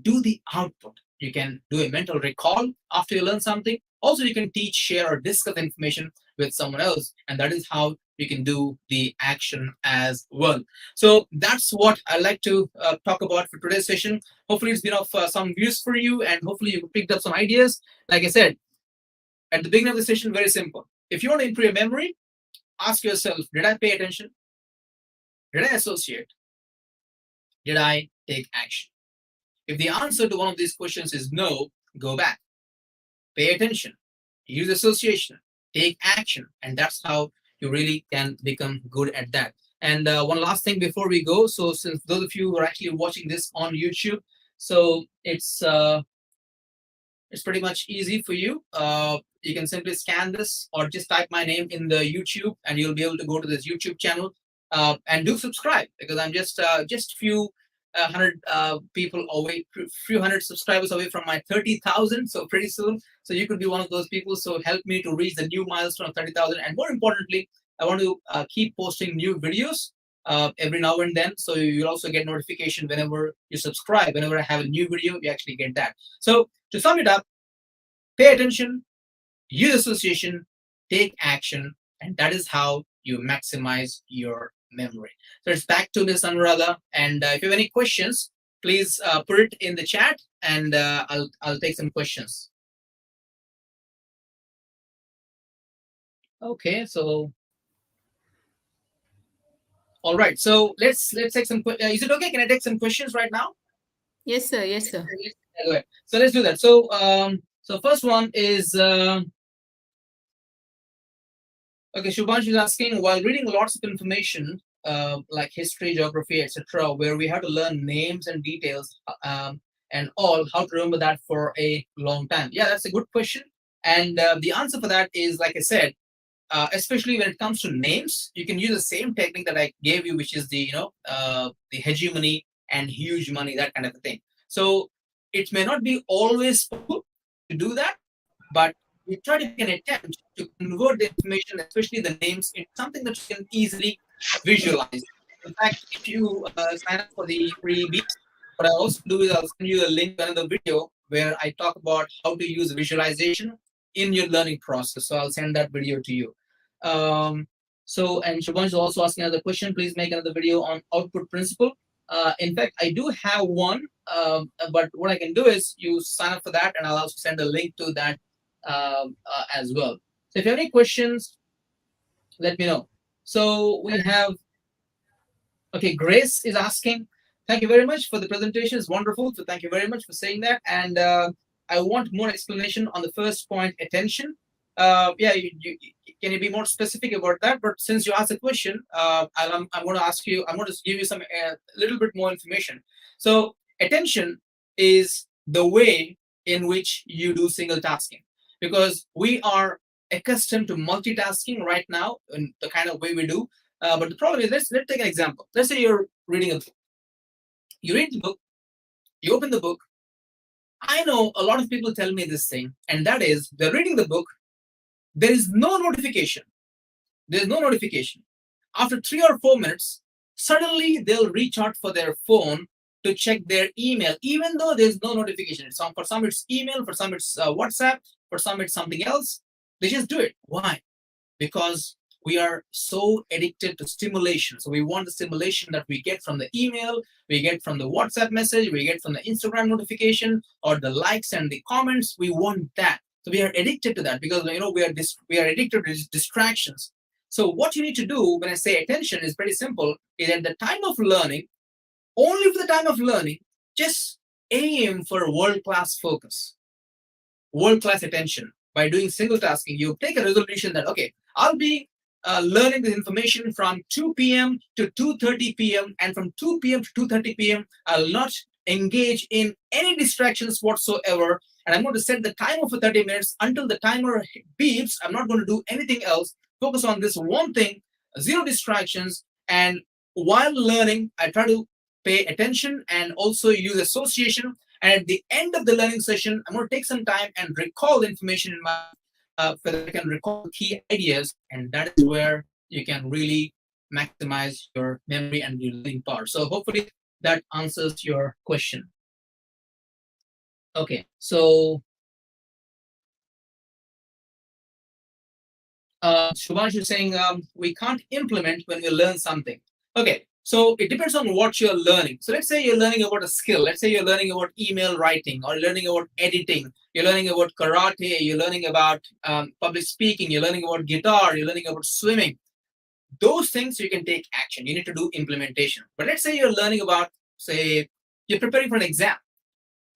do the output. You can do a mental recall after you learn something. Also, you can teach, share, or discuss information with someone else, and that is how you can do the action as well. So that's what I like to talk about for today's session. Hopefully it's been of some use for you, and hopefully you picked up some ideas. Like I said at the beginning of the session, very simple. If you want to improve your memory, ask yourself, did I pay attention? Did I associate? Did I take action? If the answer to one of these questions is no, go back. Pay attention. use association, take action, and that's how you really can become good at that. And one last thing before we go. So since those of you who are actually watching this on YouTube, so it's pretty much easy for you. You can simply scan this or just type my name in the YouTube, and you'll be able to go to this YouTube channel and do subscribe, because I'm just few hundred people away, few hundred subscribers away from my 30,000. So pretty soon, so you could be one of those people. So help me to reach the new milestone of 30,000. And more importantly, I want to keep posting new videos every now and then. So you'll also get notification whenever you subscribe. Whenever I have a new video, you actually get that. So to sum it up, pay attention, use association, take action, and that is how you maximize your memory. So it's back to Ms. Anuradha. And if you have any questions, please put it in the chat, and I'll take some questions. Okay, so all right. So let's take some. Is it okay? Can I take some questions right now? Yes, sir. Yes, sir. Go ahead. So let's do that. So so first one is okay. Shubhanshu is asking, while reading lots of information like history, geography, etc., where we have to learn names and details and all, how to remember that for a long time? Yeah, that's a good question. And the answer for that is, like I said, especially when it comes to names, you can use the same technique that I gave you, which is the the hegemony and huge money, that kind of a thing. So it may not be always possible to do that, but we try to make an attempt to convert the information, especially the names, into something that you can easily visualize. In fact, if you sign up for the freebies, what I'll also do is I'll send you a link to another video where I talk about how to use visualization in your learning process. So I'll send that video to you. So, and Shubhanshu is also asking another question. Please make another video on output principle. In fact, I do have one, but what I can do is you sign up for that, and I'll also send a link to that as well. So if you have any questions, let me know. So we have, okay, Grace is asking, thank you very much for the presentation. It's wonderful. So thank you very much for saying that. And I want more explanation on the first point, attention. Yeah, can you be more specific about that? But since you asked a question, I'm going to ask you, I'm going to give you some little bit more information. So attention is the way in which you do single tasking, because we are accustomed to multitasking right now in the kind of way we do. But the problem is, let's take an example. Let's say you're reading a book. You read the book, you open the book. I know a lot of people tell me this thing, and that is, they're reading the book. There is no notification. There's no notification. After 3 or 4 minutes, suddenly they'll reach out for their phone to check their email, even though there's no notification. For some, it's email. For some, it's WhatsApp. For some, it's something else. They just do it. Why? Because we are so addicted to stimulation. So we want the stimulation that we get from the email, we get from the WhatsApp message, we get from the Instagram notification, or the likes and the comments. We want that. So we are addicted to that because we are addicted to distractions. So what you need to do when I say attention is pretty simple. Is at the time of learning, only for the time of learning, just aim for world-class focus, world-class attention. By doing single tasking, you take a resolution that, okay, I'll be learning this information from 2 p.m. to 2:30 p.m. and from 2 p.m. to 2:30 p.m. I'll not engage in any distractions whatsoever. And I'm going to set the timer for 30 minutes until the timer beeps. I'm not going to do anything else. Focus on this one thing, zero distractions. And while learning, I try to pay attention and also use association. And at the end of the learning session, I'm going to take some time and recall the information in my so that I can recall key ideas. And that is where you can really maximize your memory and your learning power. So hopefully that answers your question. Okay, so Shubhanshu is saying we can't implement when we learn something. Okay, so it depends on what you're learning. So let's say you're learning about a skill. Let's say you're learning about email writing, or learning about editing. You're learning about karate. You're learning about public speaking. You're learning about guitar. You're learning about swimming. Those things you can take action. You need to do implementation. But let's say you're learning about, say, you're preparing for an exam.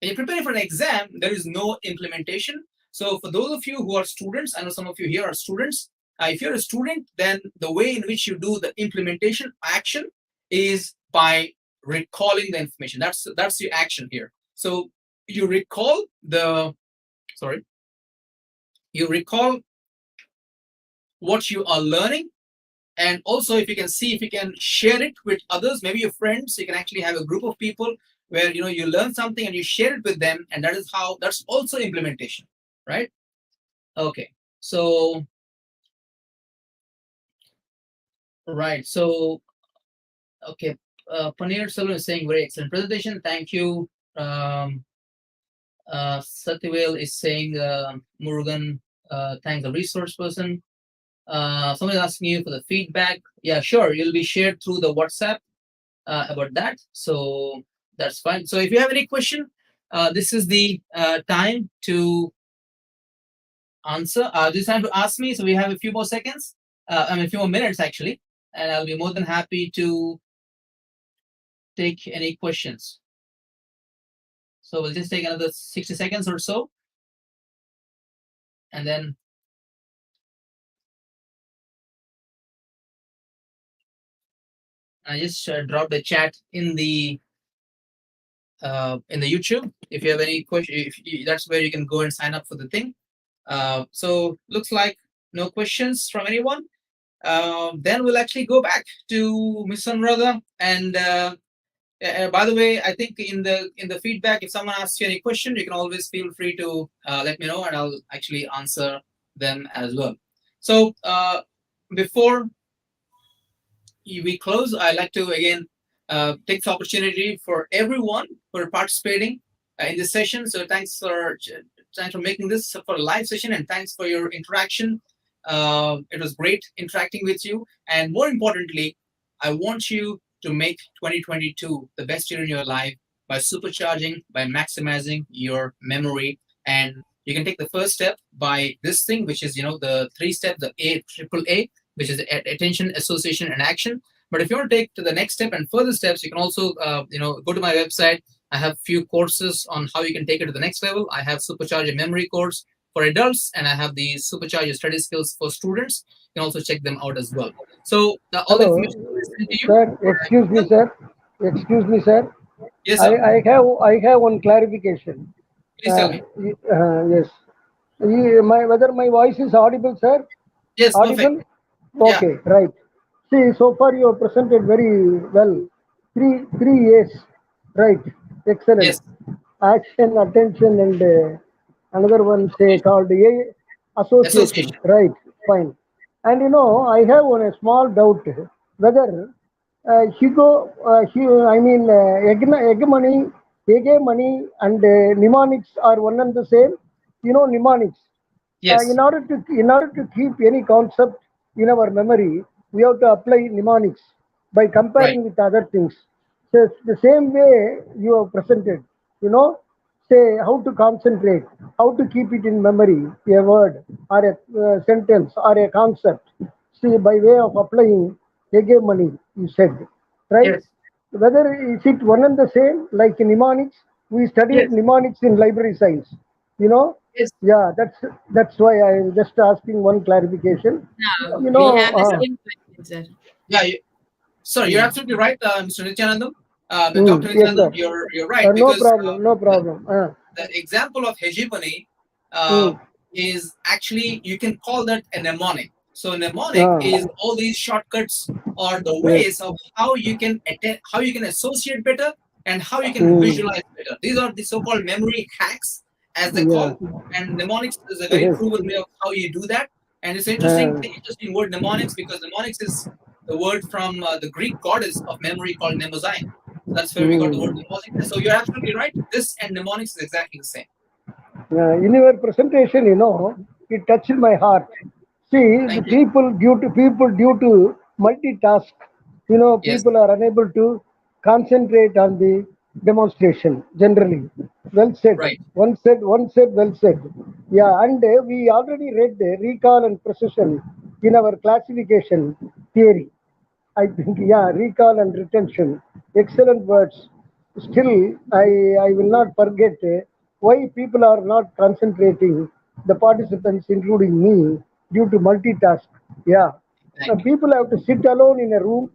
When you're preparing for an exam, there is no implementation. So for those of you who are students, I know some of you here are students. If you're a student, then the way in which you do the implementation action is by recalling the information. That's the action here. So you recall you recall what you are learning, and also if you can see if you can share it with others, maybe your friends. You can actually have a group of people where you learn something and you share it with them, and that's also implementation, right? Okay, so right, so okay, Paneer Salon is saying very excellent presentation, thank you. Satyavel is saying Murugan, thanks the resource person. Someone is asking you for the feedback. Yeah, sure, you'll be shared through the WhatsApp about that, so that's fine. So if you have any question, this is the time to answer. This time to ask me. So we have a few more seconds, a few more minutes actually, and I'll be more than happy to take any questions. So we'll just take another 60 seconds or so, and then I just dropped the chat in the YouTube. If you have any question, that's where you can go and sign up for the thing. So looks like no questions from anyone. Then we'll actually go back to Ms. Anuradha. And by the way, I think in the feedback, if someone asks you any question, you can always feel free to let me know, and I'll actually answer them as well. So before we close, I'd like to again take the opportunity for everyone for participating in this session. So thanks for making this for a live session, and thanks for your interaction. It was great interacting with you, and more importantly, I want you to make 2022 the best year in your life by supercharging, by maximizing your memory. And you can take the first step by this thing, which is the 3 steps, the AAA, which is attention, association, and action. But if you want to take to the next step and further steps, you can also go to my website. I have few courses on how you can take it to the next level. I have Supercharge Your Memory course for adults, and I have the Supercharge Your Study Skills for students. You can also check them out as well. So all the information is sent to you. Sir, excuse me, sir. Excuse me, sir. Yes, sir. I have one clarification. Please tell me. Yes. Whether my voice is audible, sir? Yes, audible? perfect. Okay, yeah. Right. See, so far you have presented very well. Three A's. Right. Excellent. Yes. Action, attention, and another one say called association. Right. Fine. And I have one a small doubt whether hegemony and mnemonics are one and the same. Mnemonics. Yes. In order to keep any concept in our memory, we have to apply mnemonics by comparing with other things. So the same way you have presented, say how to concentrate, how to keep it in memory, a word or a sentence or a concept. See, by way of applying hegemony, you said, right? Yes. Whether is it one and the same, like in mnemonics, we studied mnemonics in library science, Yes. Yeah, that's why I'm just asking one clarification. No, we have the same question, sir. Yeah, sorry, you're absolutely right, Mr. Nithyanandam. Dr. Nithyanandam, you're right. No problem. The example of hegemony is actually, you can call that a mnemonic. So mnemonic is all these shortcuts or the ways of how you can associate better and how you can visualize better. These are the so-called memory hacks, as they call. And mnemonics is a very proven way of how you do that. And it's interesting word mnemonics, because mnemonics is the word from the Greek goddess of memory called Mnemosyne. That's where we got the word mnemonic. So you're absolutely right. This and mnemonics is exactly the same. In your presentation, it touched my heart. See, people due to multitask, people are unable to concentrate on the demonstration generally. Well said. Right. One said, well said. Yeah, and we already read recall and precision in our classification theory. I think, recall and retention, excellent words. Still, I will not forget why people are not concentrating the participants, including me, due to multitask. Yeah. People have to sit alone in a room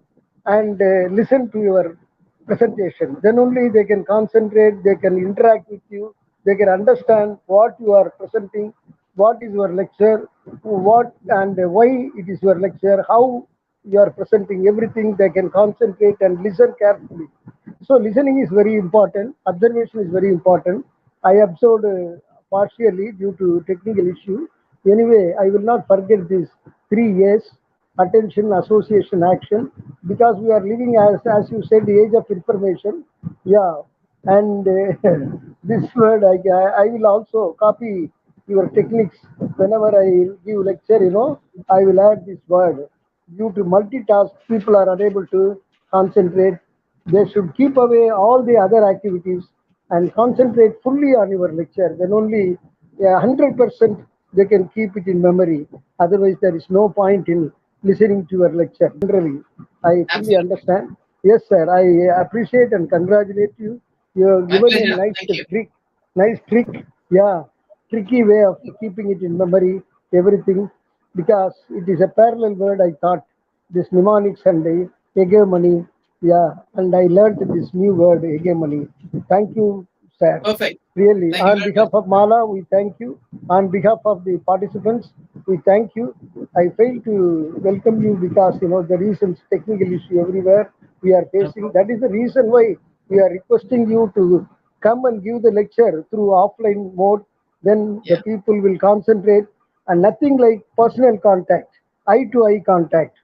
and listen to your presentation. Then only they can concentrate, they can interact with you, they can understand what you are presenting, what is your lecture, what and why it is your lecture, how you are presenting everything. They can concentrate and listen carefully. So listening is very important. Observation is very important. I observed partially due to technical issue. Anyway, I will not forget these 3 years attention, association, action, because we are living as you said, the age of information. Yeah, and this word I will also copy your techniques whenever I give lecture. I will add this word. Due to multitask, people are unable to concentrate. They should keep away all the other activities and concentrate fully on your lecture. Then only 100% they can keep it in memory. Otherwise, there is no point in listening to your lecture. Generally, I fully understand. Yes, sir. I appreciate and congratulate you. You have given a nice trick. Nice trick. Yeah, tricky way of keeping it in memory. Everything, because it is a parallel word. I thought this mnemonics and the hegemony. Yeah, and I learned this new word hegemony. Thank you, sir. Perfect. Really, on behalf of Mala, we thank you. On behalf of the participants, we thank you. I failed to welcome you because the reasons, technical issue everywhere we are facing. That is the reason why we are requesting you to come and give the lecture through offline mode. Then the people will concentrate, and nothing like personal contact, eye to eye contact.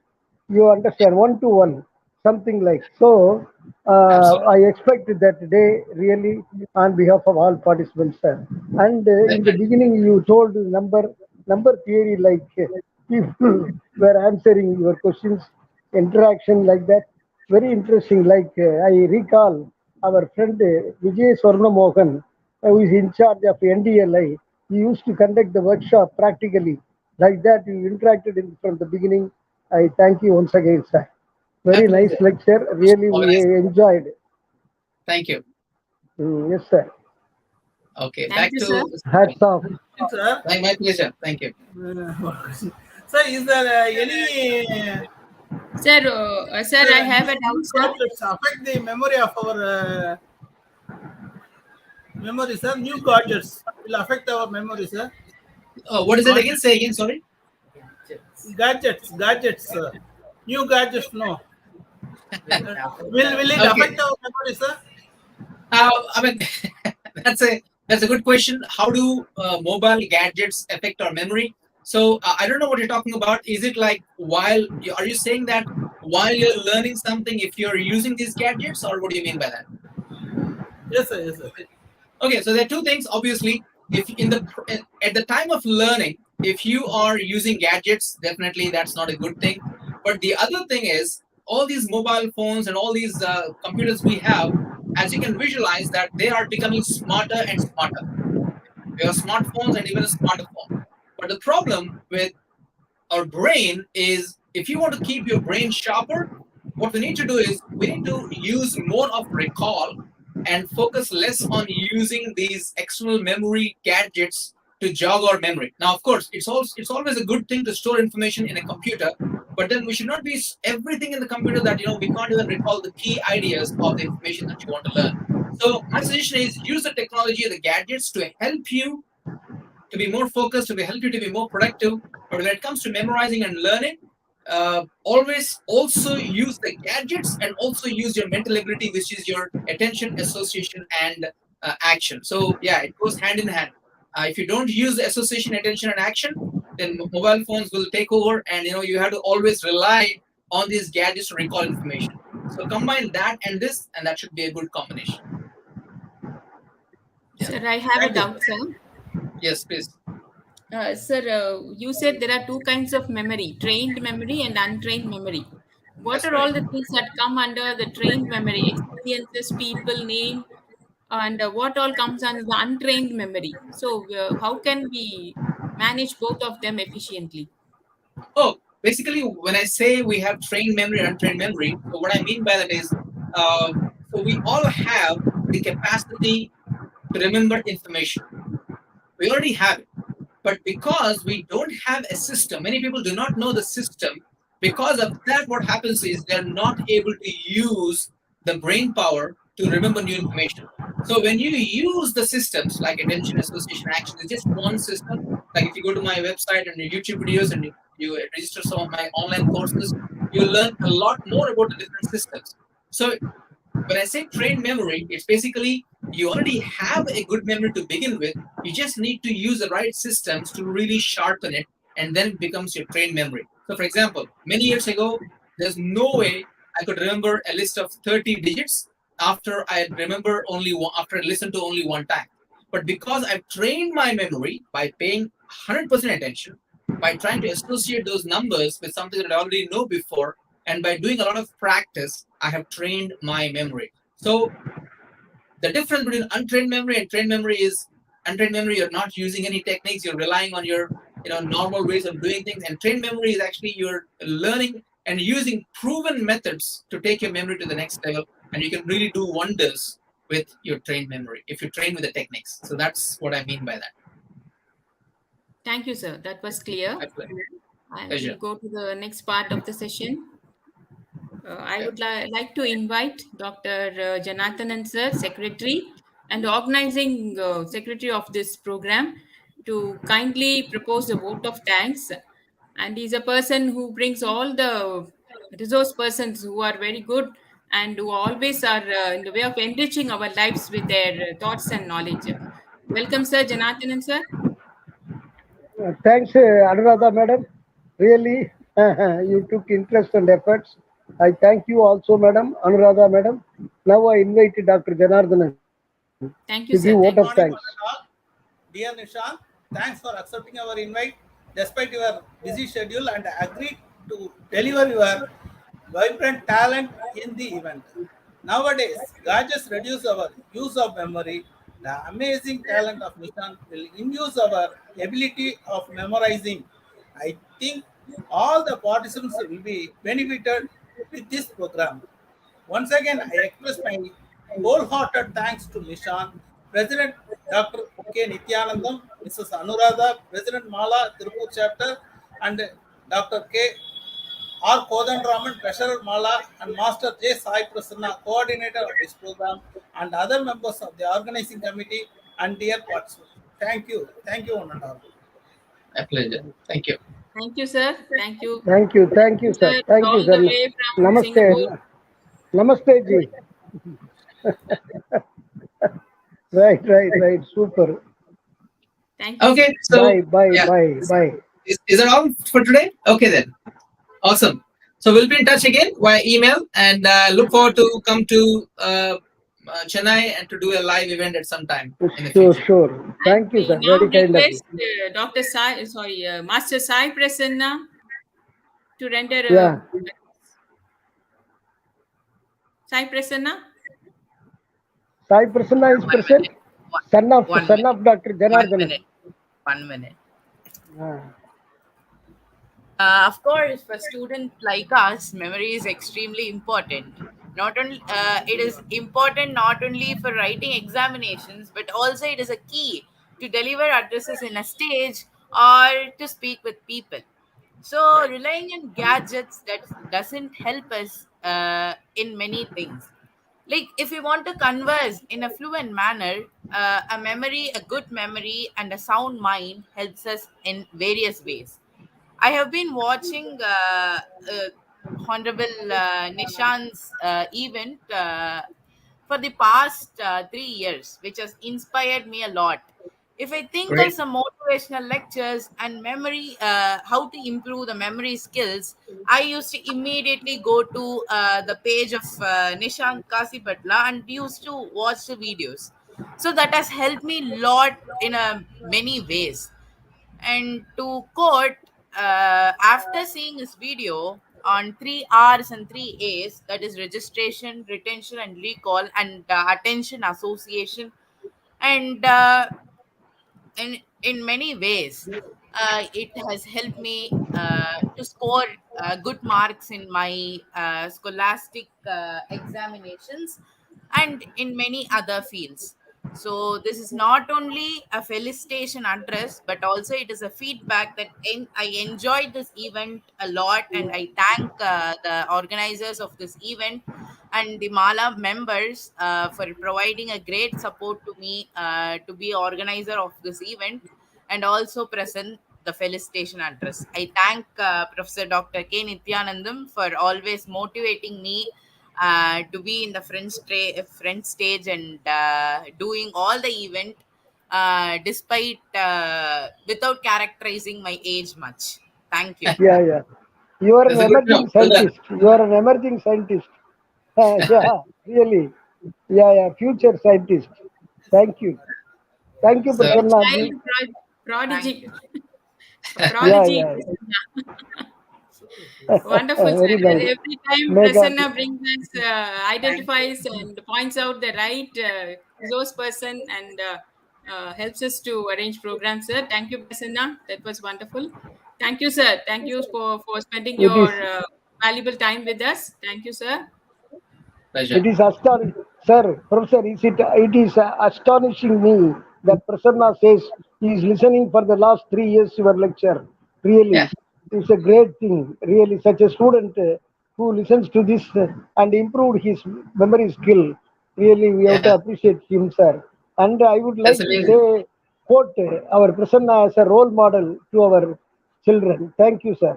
You understand, one to one, something like so. I expect that day really on behalf of all participants, sir. And in the beginning, you told number theory, like people were answering your questions, interaction like that. Very interesting. Like I recall our friend Vijay Swarnamohan, who is in charge of NDLI. He used to conduct the workshop practically. Like that, you interacted from the beginning. I thank you once again, sir. Very nice lecture. Really, we enjoyed. Thank you. Yes, sir. Okay, Thank back you, to sir. Hats off. Sir, my pleasure. Thank you. sir, is there any Sir, I have a doubt, sir. gadgets affect the memory of our memory, sir? New gadgets will affect our memory, sir. What is it again? Say again. Sorry. Gadgets, sir. New gadgets, no. Will it affect our memory, sir? I mean, that's a good question. How do mobile gadgets affect our memory? So I don't know what you're talking about. Is it like are you saying that while you're learning something, if you're using these gadgets, or what do you mean by that? Yes, sir. Yes, sir. Okay, so there are two things. Obviously, if at the time of learning, if you are using gadgets, definitely that's not a good thing. But the other thing is all these mobile phones and all these computers we have, as you can visualize, that they are becoming smarter and smarter. We have smartphones and even a smartphone. But the problem with our brain is if you want to keep your brain sharper, what we need to do is we need to use more of recall and focus less on using these external memory gadgets to jog our memory. Now, of course, it's always a good thing to store information in a computer, but then we should not be everything in the computer that we can't even recall the key ideas of the information that you want to learn. So my suggestion is use the technology, the gadgets to help you to be more focused, to help you to be more productive. But when it comes to memorizing and learning, always also use the gadgets and also use your mental ability, which is your attention, association, and action. So yeah, it goes hand in hand. If you don't use the association, attention, and action, then mobile phones will take over, and you have to always rely on these gadgets to recall information. So combine that and this, and that should be a good combination. Yeah. Sir, I have a doubt, sir. Yes, please. Sir, you said there are two kinds of memory, trained memory and untrained memory. What are all the things that come under the trained memory? Experiences, people, name, and what all comes under the untrained memory? So how can we manage both of them efficiently? Oh, basically, when I say we have trained memory and untrained memory, so what I mean by that is, so we all have the capacity to remember information. We already have it. But because we don't have a system, many people do not know the system. Because of that, what happens is they're not able to use the brain power to remember new information. So when you use the systems like attention, association, action, it's just one system. Like if you go to my website and your YouTube videos and you register some of my online courses, you learn a lot more about the different systems. So when I say trained memory, it's basically you already have a good memory to begin with. You just need to use the right systems to really sharpen it, and then it becomes your trained memory. So, for example, many years ago, there's no way I could remember a list of 30 digits after I remember only one, after I listened to only one time. But because I've trained my memory by paying 100% attention, by trying to associate those numbers with something that I already know before, and by doing a lot of practice, I have trained my memory. So the difference between untrained memory and trained memory is untrained memory, you're not using any techniques, you're relying on your normal ways of doing things. And trained memory is actually you're learning and using proven methods to take your memory to the next level. And you can really do wonders with your trained memory if you train with the techniques. So that's what I mean by that. Thank you, sir. That was clear. I will go to the next part of the session. I would like to invite Dr. Janaarthanan sir, Secretary and Organizing Secretary of this program, to kindly propose a vote of thanks. And he's a person who brings all the resource persons who are very good and who always are in the way of enriching our lives with their thoughts and knowledge. Welcome, sir. Janaarthanan sir. Thanks, Anuradha madam. Really, you took interest and efforts. I thank you also, madam, Anuradha madam. Now I invite Dr. Janaarthanan Thank to you, give sir. vote Good of morning, thanks. Pratap. Dear Nishant, thanks for accepting our invite despite your busy schedule and agreed to deliver your vibrant talent in the event. Nowadays, gadgets reduce our use of memory. The amazing talent of Nishant will induce our ability of memorizing. I think all the participants will be benefited with this program. Once again, I express my wholehearted thanks to Nishant, President Dr. K. Nithyanandam, Mrs. Anuradha, President Mala, Tirupur Chapter, and Dr. K. R. Kothandaraman, Treasurer Mala, and Master J. Sai Prasanna, Coordinator of this program, and other members of the organizing committee and dear participants. Thank you. Thank you, one and all. My pleasure. Thank you. Thank you, sir. Thank you. Thank you, sir. Thank you, All sir. the way from Singapore. Namaste. Namaste, ji. Right. Super. Thank you. Okay, so Bye. Is that all for today? Okay then. Awesome. So we'll be in touch again via email, and look forward to come to Chennai and to do a live event at some time in the future. Sure. Thank you, sir. We now Very kind of you. request Dr. Sai, Master Sai Prasanna to render Yeah. Sai Prasanna. Sai Prasanna is present. Son of Dr. Janaarthanan. 1 minute. Ah. Of course, for students like us, memory is extremely important. Not only it is important not only for writing examinations, but also it is a key to deliver addresses in a stage or to speak with people. So relying on gadgets that doesn't help us in many things. Like if we want to converse in a fluent manner, a good memory, and a sound mind helps us in various ways. I have been watching Honorable Nishant's event for the past 3 years, which has inspired me a lot. If I think of Great. some motivational lectures and memory, how to improve the memory skills, I used to immediately go to the page of Nishant Kasibhatla and used to watch the videos. So that has helped me a lot in many ways. And to quote, after seeing this video on 3 R's and 3 A's, that is registration, retention, and recall, and attention association, and in many ways, it has helped me to score good marks in my scholastic examinations and in many other fields. So this is not only a felicitation address, but also it is a feedback that I enjoyed this event a lot, and I thank the organizers of this event and the Mala members for providing a great support to me to be organizer of this event and also present the felicitation address. I thank Professor Dr. K. Nithyanandam for always motivating me to be in the front stage and doing all the event despite without characterizing my age much. Thank you. Yeah, yeah. You are an That's a good job. emerging Well done. scientist. You are an emerging scientist. Yeah, really. Yeah, yeah. Future scientist. Thank you. Thank you, So, Prasanna. Child prodigy. Yeah, Prodigy. yeah. Wonderful, sir. Very nice. Every time Mega. Prasanna brings us, identifies and points out the right resource person and helps us to arrange programs, sir. Thank you, Prasanna. That was wonderful. Thank you, sir. Thank you for spending It your is. valuable time with us. Thank you, sir. pleasure. It is astonishing, sir, Professor. It is astonishing me that Prasanna says he is listening for the last 3 years your lecture. Really, Yeah. it's a great thing. Really, such a student who listens to this and improved his memory skill. Really, we have to Yeah. appreciate him, sir. And I would That's like to amazing. say, quote our Prasanna as a role model to our children. Thank you, sir.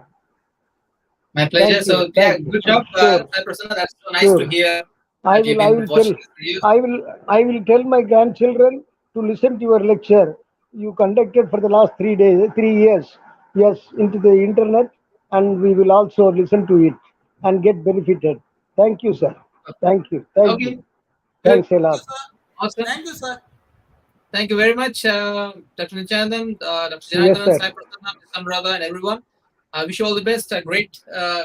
My pleasure. Thank you. So, yeah, Thank you. good job, Sure. Sai Prasanna. That's so nice to Sure. hear I that you've will, I been will tell, watching this video. I will tell my grandchildren to listen to your lecture you conducted for the last 3 days, 3 years. Yes, into the internet, and we will also listen to it and get benefited. Thank you, sir. Thank you. Thank Okay, you. good. Thanks a lot. Awesome. Thank you, sir. Thank you very much, Dr. Nithyanandam, Dr. Yes, Janaarthanan, sir. Sai Prasanna, Ms. Anuradha, and everyone. I wish you all the best. A great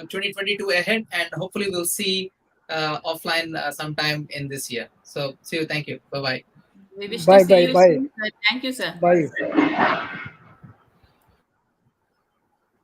2022 ahead, and hopefully we'll see offline sometime in this year. So, see you. Thank you. Bye bye. We wish to Bye, see bye, you bye, soon, sir. Thank you, sir. bye.